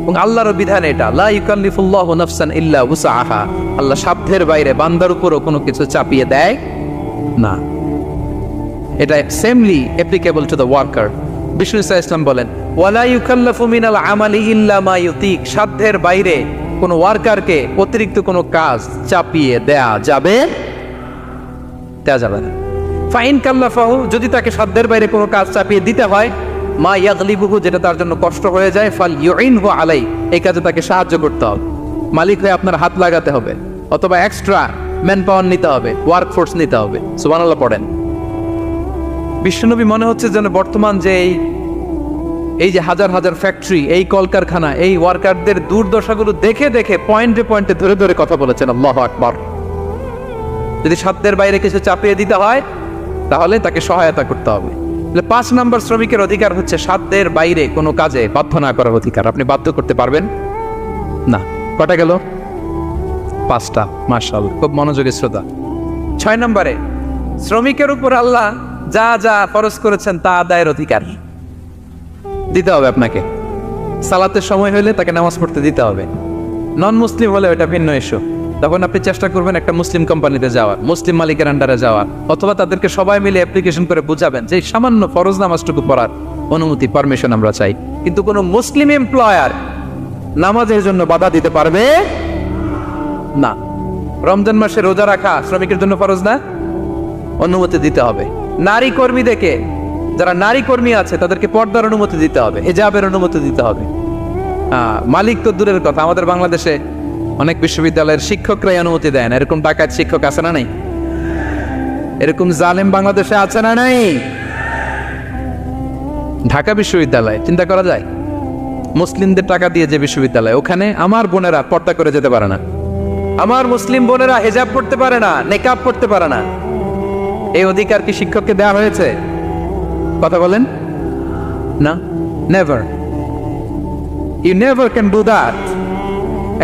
এবং আল্লাহর বিধান এটা, লা ইউকাল্লিফুল্লাহু নাফসান ইল্লা উসআহা। আল্লাহ সাধ্যের বাইরে বান্দার উপরও কোনো কিছু চাপিয়ে দেয় না। এটা similarly applicable to the worker. বিষ্ণু ইসলাম বলেন, ওয়ালা ইউকাল্লাফু মিনাল আমালি ইল্লা মা ইউতিক। সাধ্যের বাইরে কোনো ওয়ার্কারকে অতিরিক্ত কোনো কাজ চাপিয়ে দেয়া যাবে না। ফাইন কাল্লাফাহু, যদি তাকে সাধ্যের বাইরে কোনো কাজ চাপিয়ে দিতে হয়, মা ইয়াগলিবুহু, যেটা তার জন্য কষ্ট হয়ে যায়, ফাল ইউইনহু আলাই, এই কাজে তাকে সাহায্য করতে হবে। মালিক হয়ে আপনার হাত লাগাতে হবে, অথবা এক্সট্রা ম্যান পাওয়ার নিতে হবে, ওয়ার্ক ফোর্স নিতে হবে। সুবহানাল্লাহ পড়েন। বিশ্বনবী মনে হচ্ছে যেন বর্তমান যে এই যে হাজার হাজার ফ্যাক্টরি, এই কলকারখানা, এই ওয়ার্কারদের দুর্দশাগুলো দেখে দেখে পয়েন্টে পয়েন্টে ধরে ধরে কথা বলেছেন। আল্লাহু আকবার। যদি সাধ্যের বাইরে কিছু চাপিয়ে দিতে হয় তাহলে তাকে সহায়তা করতে হবে। 5 নাম্বার শ্রমিকের অধিকার হচ্ছে সাধ্যের বাইরে কোনো কাজে বাধ্য না করার অধিকার। আপনি বাধ্য করতে পারবেন না। কটা গেল? 5টা। মাশাআল্লাহ, খুব মনোযোগী শ্রোতা। 6 নম্বরে শ্রমিকের উপর আল্লাহ যা যা ফরজ করেছেন তা আদায়ের অধিকার দিতে হবে আপনাকে। সালাতের সময় হলে তাকে নামাজ পড়তে দিতে হবে। নন মুসলিম হলে এটা ভিন্ন ইস্যু। তখন আপনি চেষ্টা করবেন একটা মুসলিম কোম্পানিতে যাওয়ার, মুসলিম মালিকের আন্ডারে যাওয়ার, অথবা তাদেরকে সবাই মিলে অ্যাপ্লিকেশন করে বুঝাবেন যে সামান্য ফরজ নামাজটুকু পড়ার অনুমতি, পারমিশন আমরা চাই। কিন্তু কোনো মুসলিম এমপ্লয়ার নামাজের জন্য বাধা দিতে পারবে না। রমজান মাসে রোজা রাখা শ্রমিকের জন্য ফরজ না, অনুমতি দিতে হবে। নারী কর্মীদেরকে, যারা নারী কর্মী আছে তাদেরকে পর্দার অনুমতি দিতে হবে, হিজাবের অনুমতি দিতে হবে। মালিক তো দূরের কথা, আমাদের বাংলাদেশে অনেক বিশ্ববিদ্যালয়ের শিক্ষকরাই অনুমতি দেয় না। এরকম ডাকাত শিক্ষক আছে না নাই? এরকম জালেম বাংলাদেশে আছে না নাই? ঢাকা বিশ্ববিদ্যালয় চিন্তা করা যায়, মুসলিমদের টাকা দিয়ে যে বিশ্ববিদ্যালয়, ওখানে আমার বোনেরা পর্দা করে যেতে পারে না, আমার মুসলিম বোনেরা হিজাব পড়তে পারে না, নেকাব পড়তে পারে না। এই অধিকার কি শিক্ষককে দেওয়া হয়েছে? কথা বলেন না, never. You never can do that.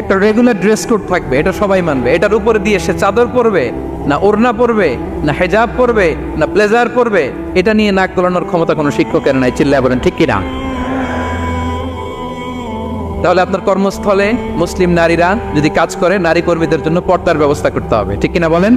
একটা রেগুলার ড্রেস কোড থাকবে, এটা সবাই মানবে। এটার উপরে দিয়ে সে চাদর পরবে না ওড়না পরবে না হেজাব পরবে না ব্লেজার পরবে, এটা নিয়ে নাক গলানোর ক্ষমতা কোনো শিক্ষকের নাই। চিল্লায় বলেন ঠিক কিনা? তাহলে আপনার কর্মস্থলে মুসলিম নারীরা যদি কাজ করে, নারী কর্মীদের জন্য পর্দার ব্যবস্থা করতে হবে, ঠিক কিনা বলেন?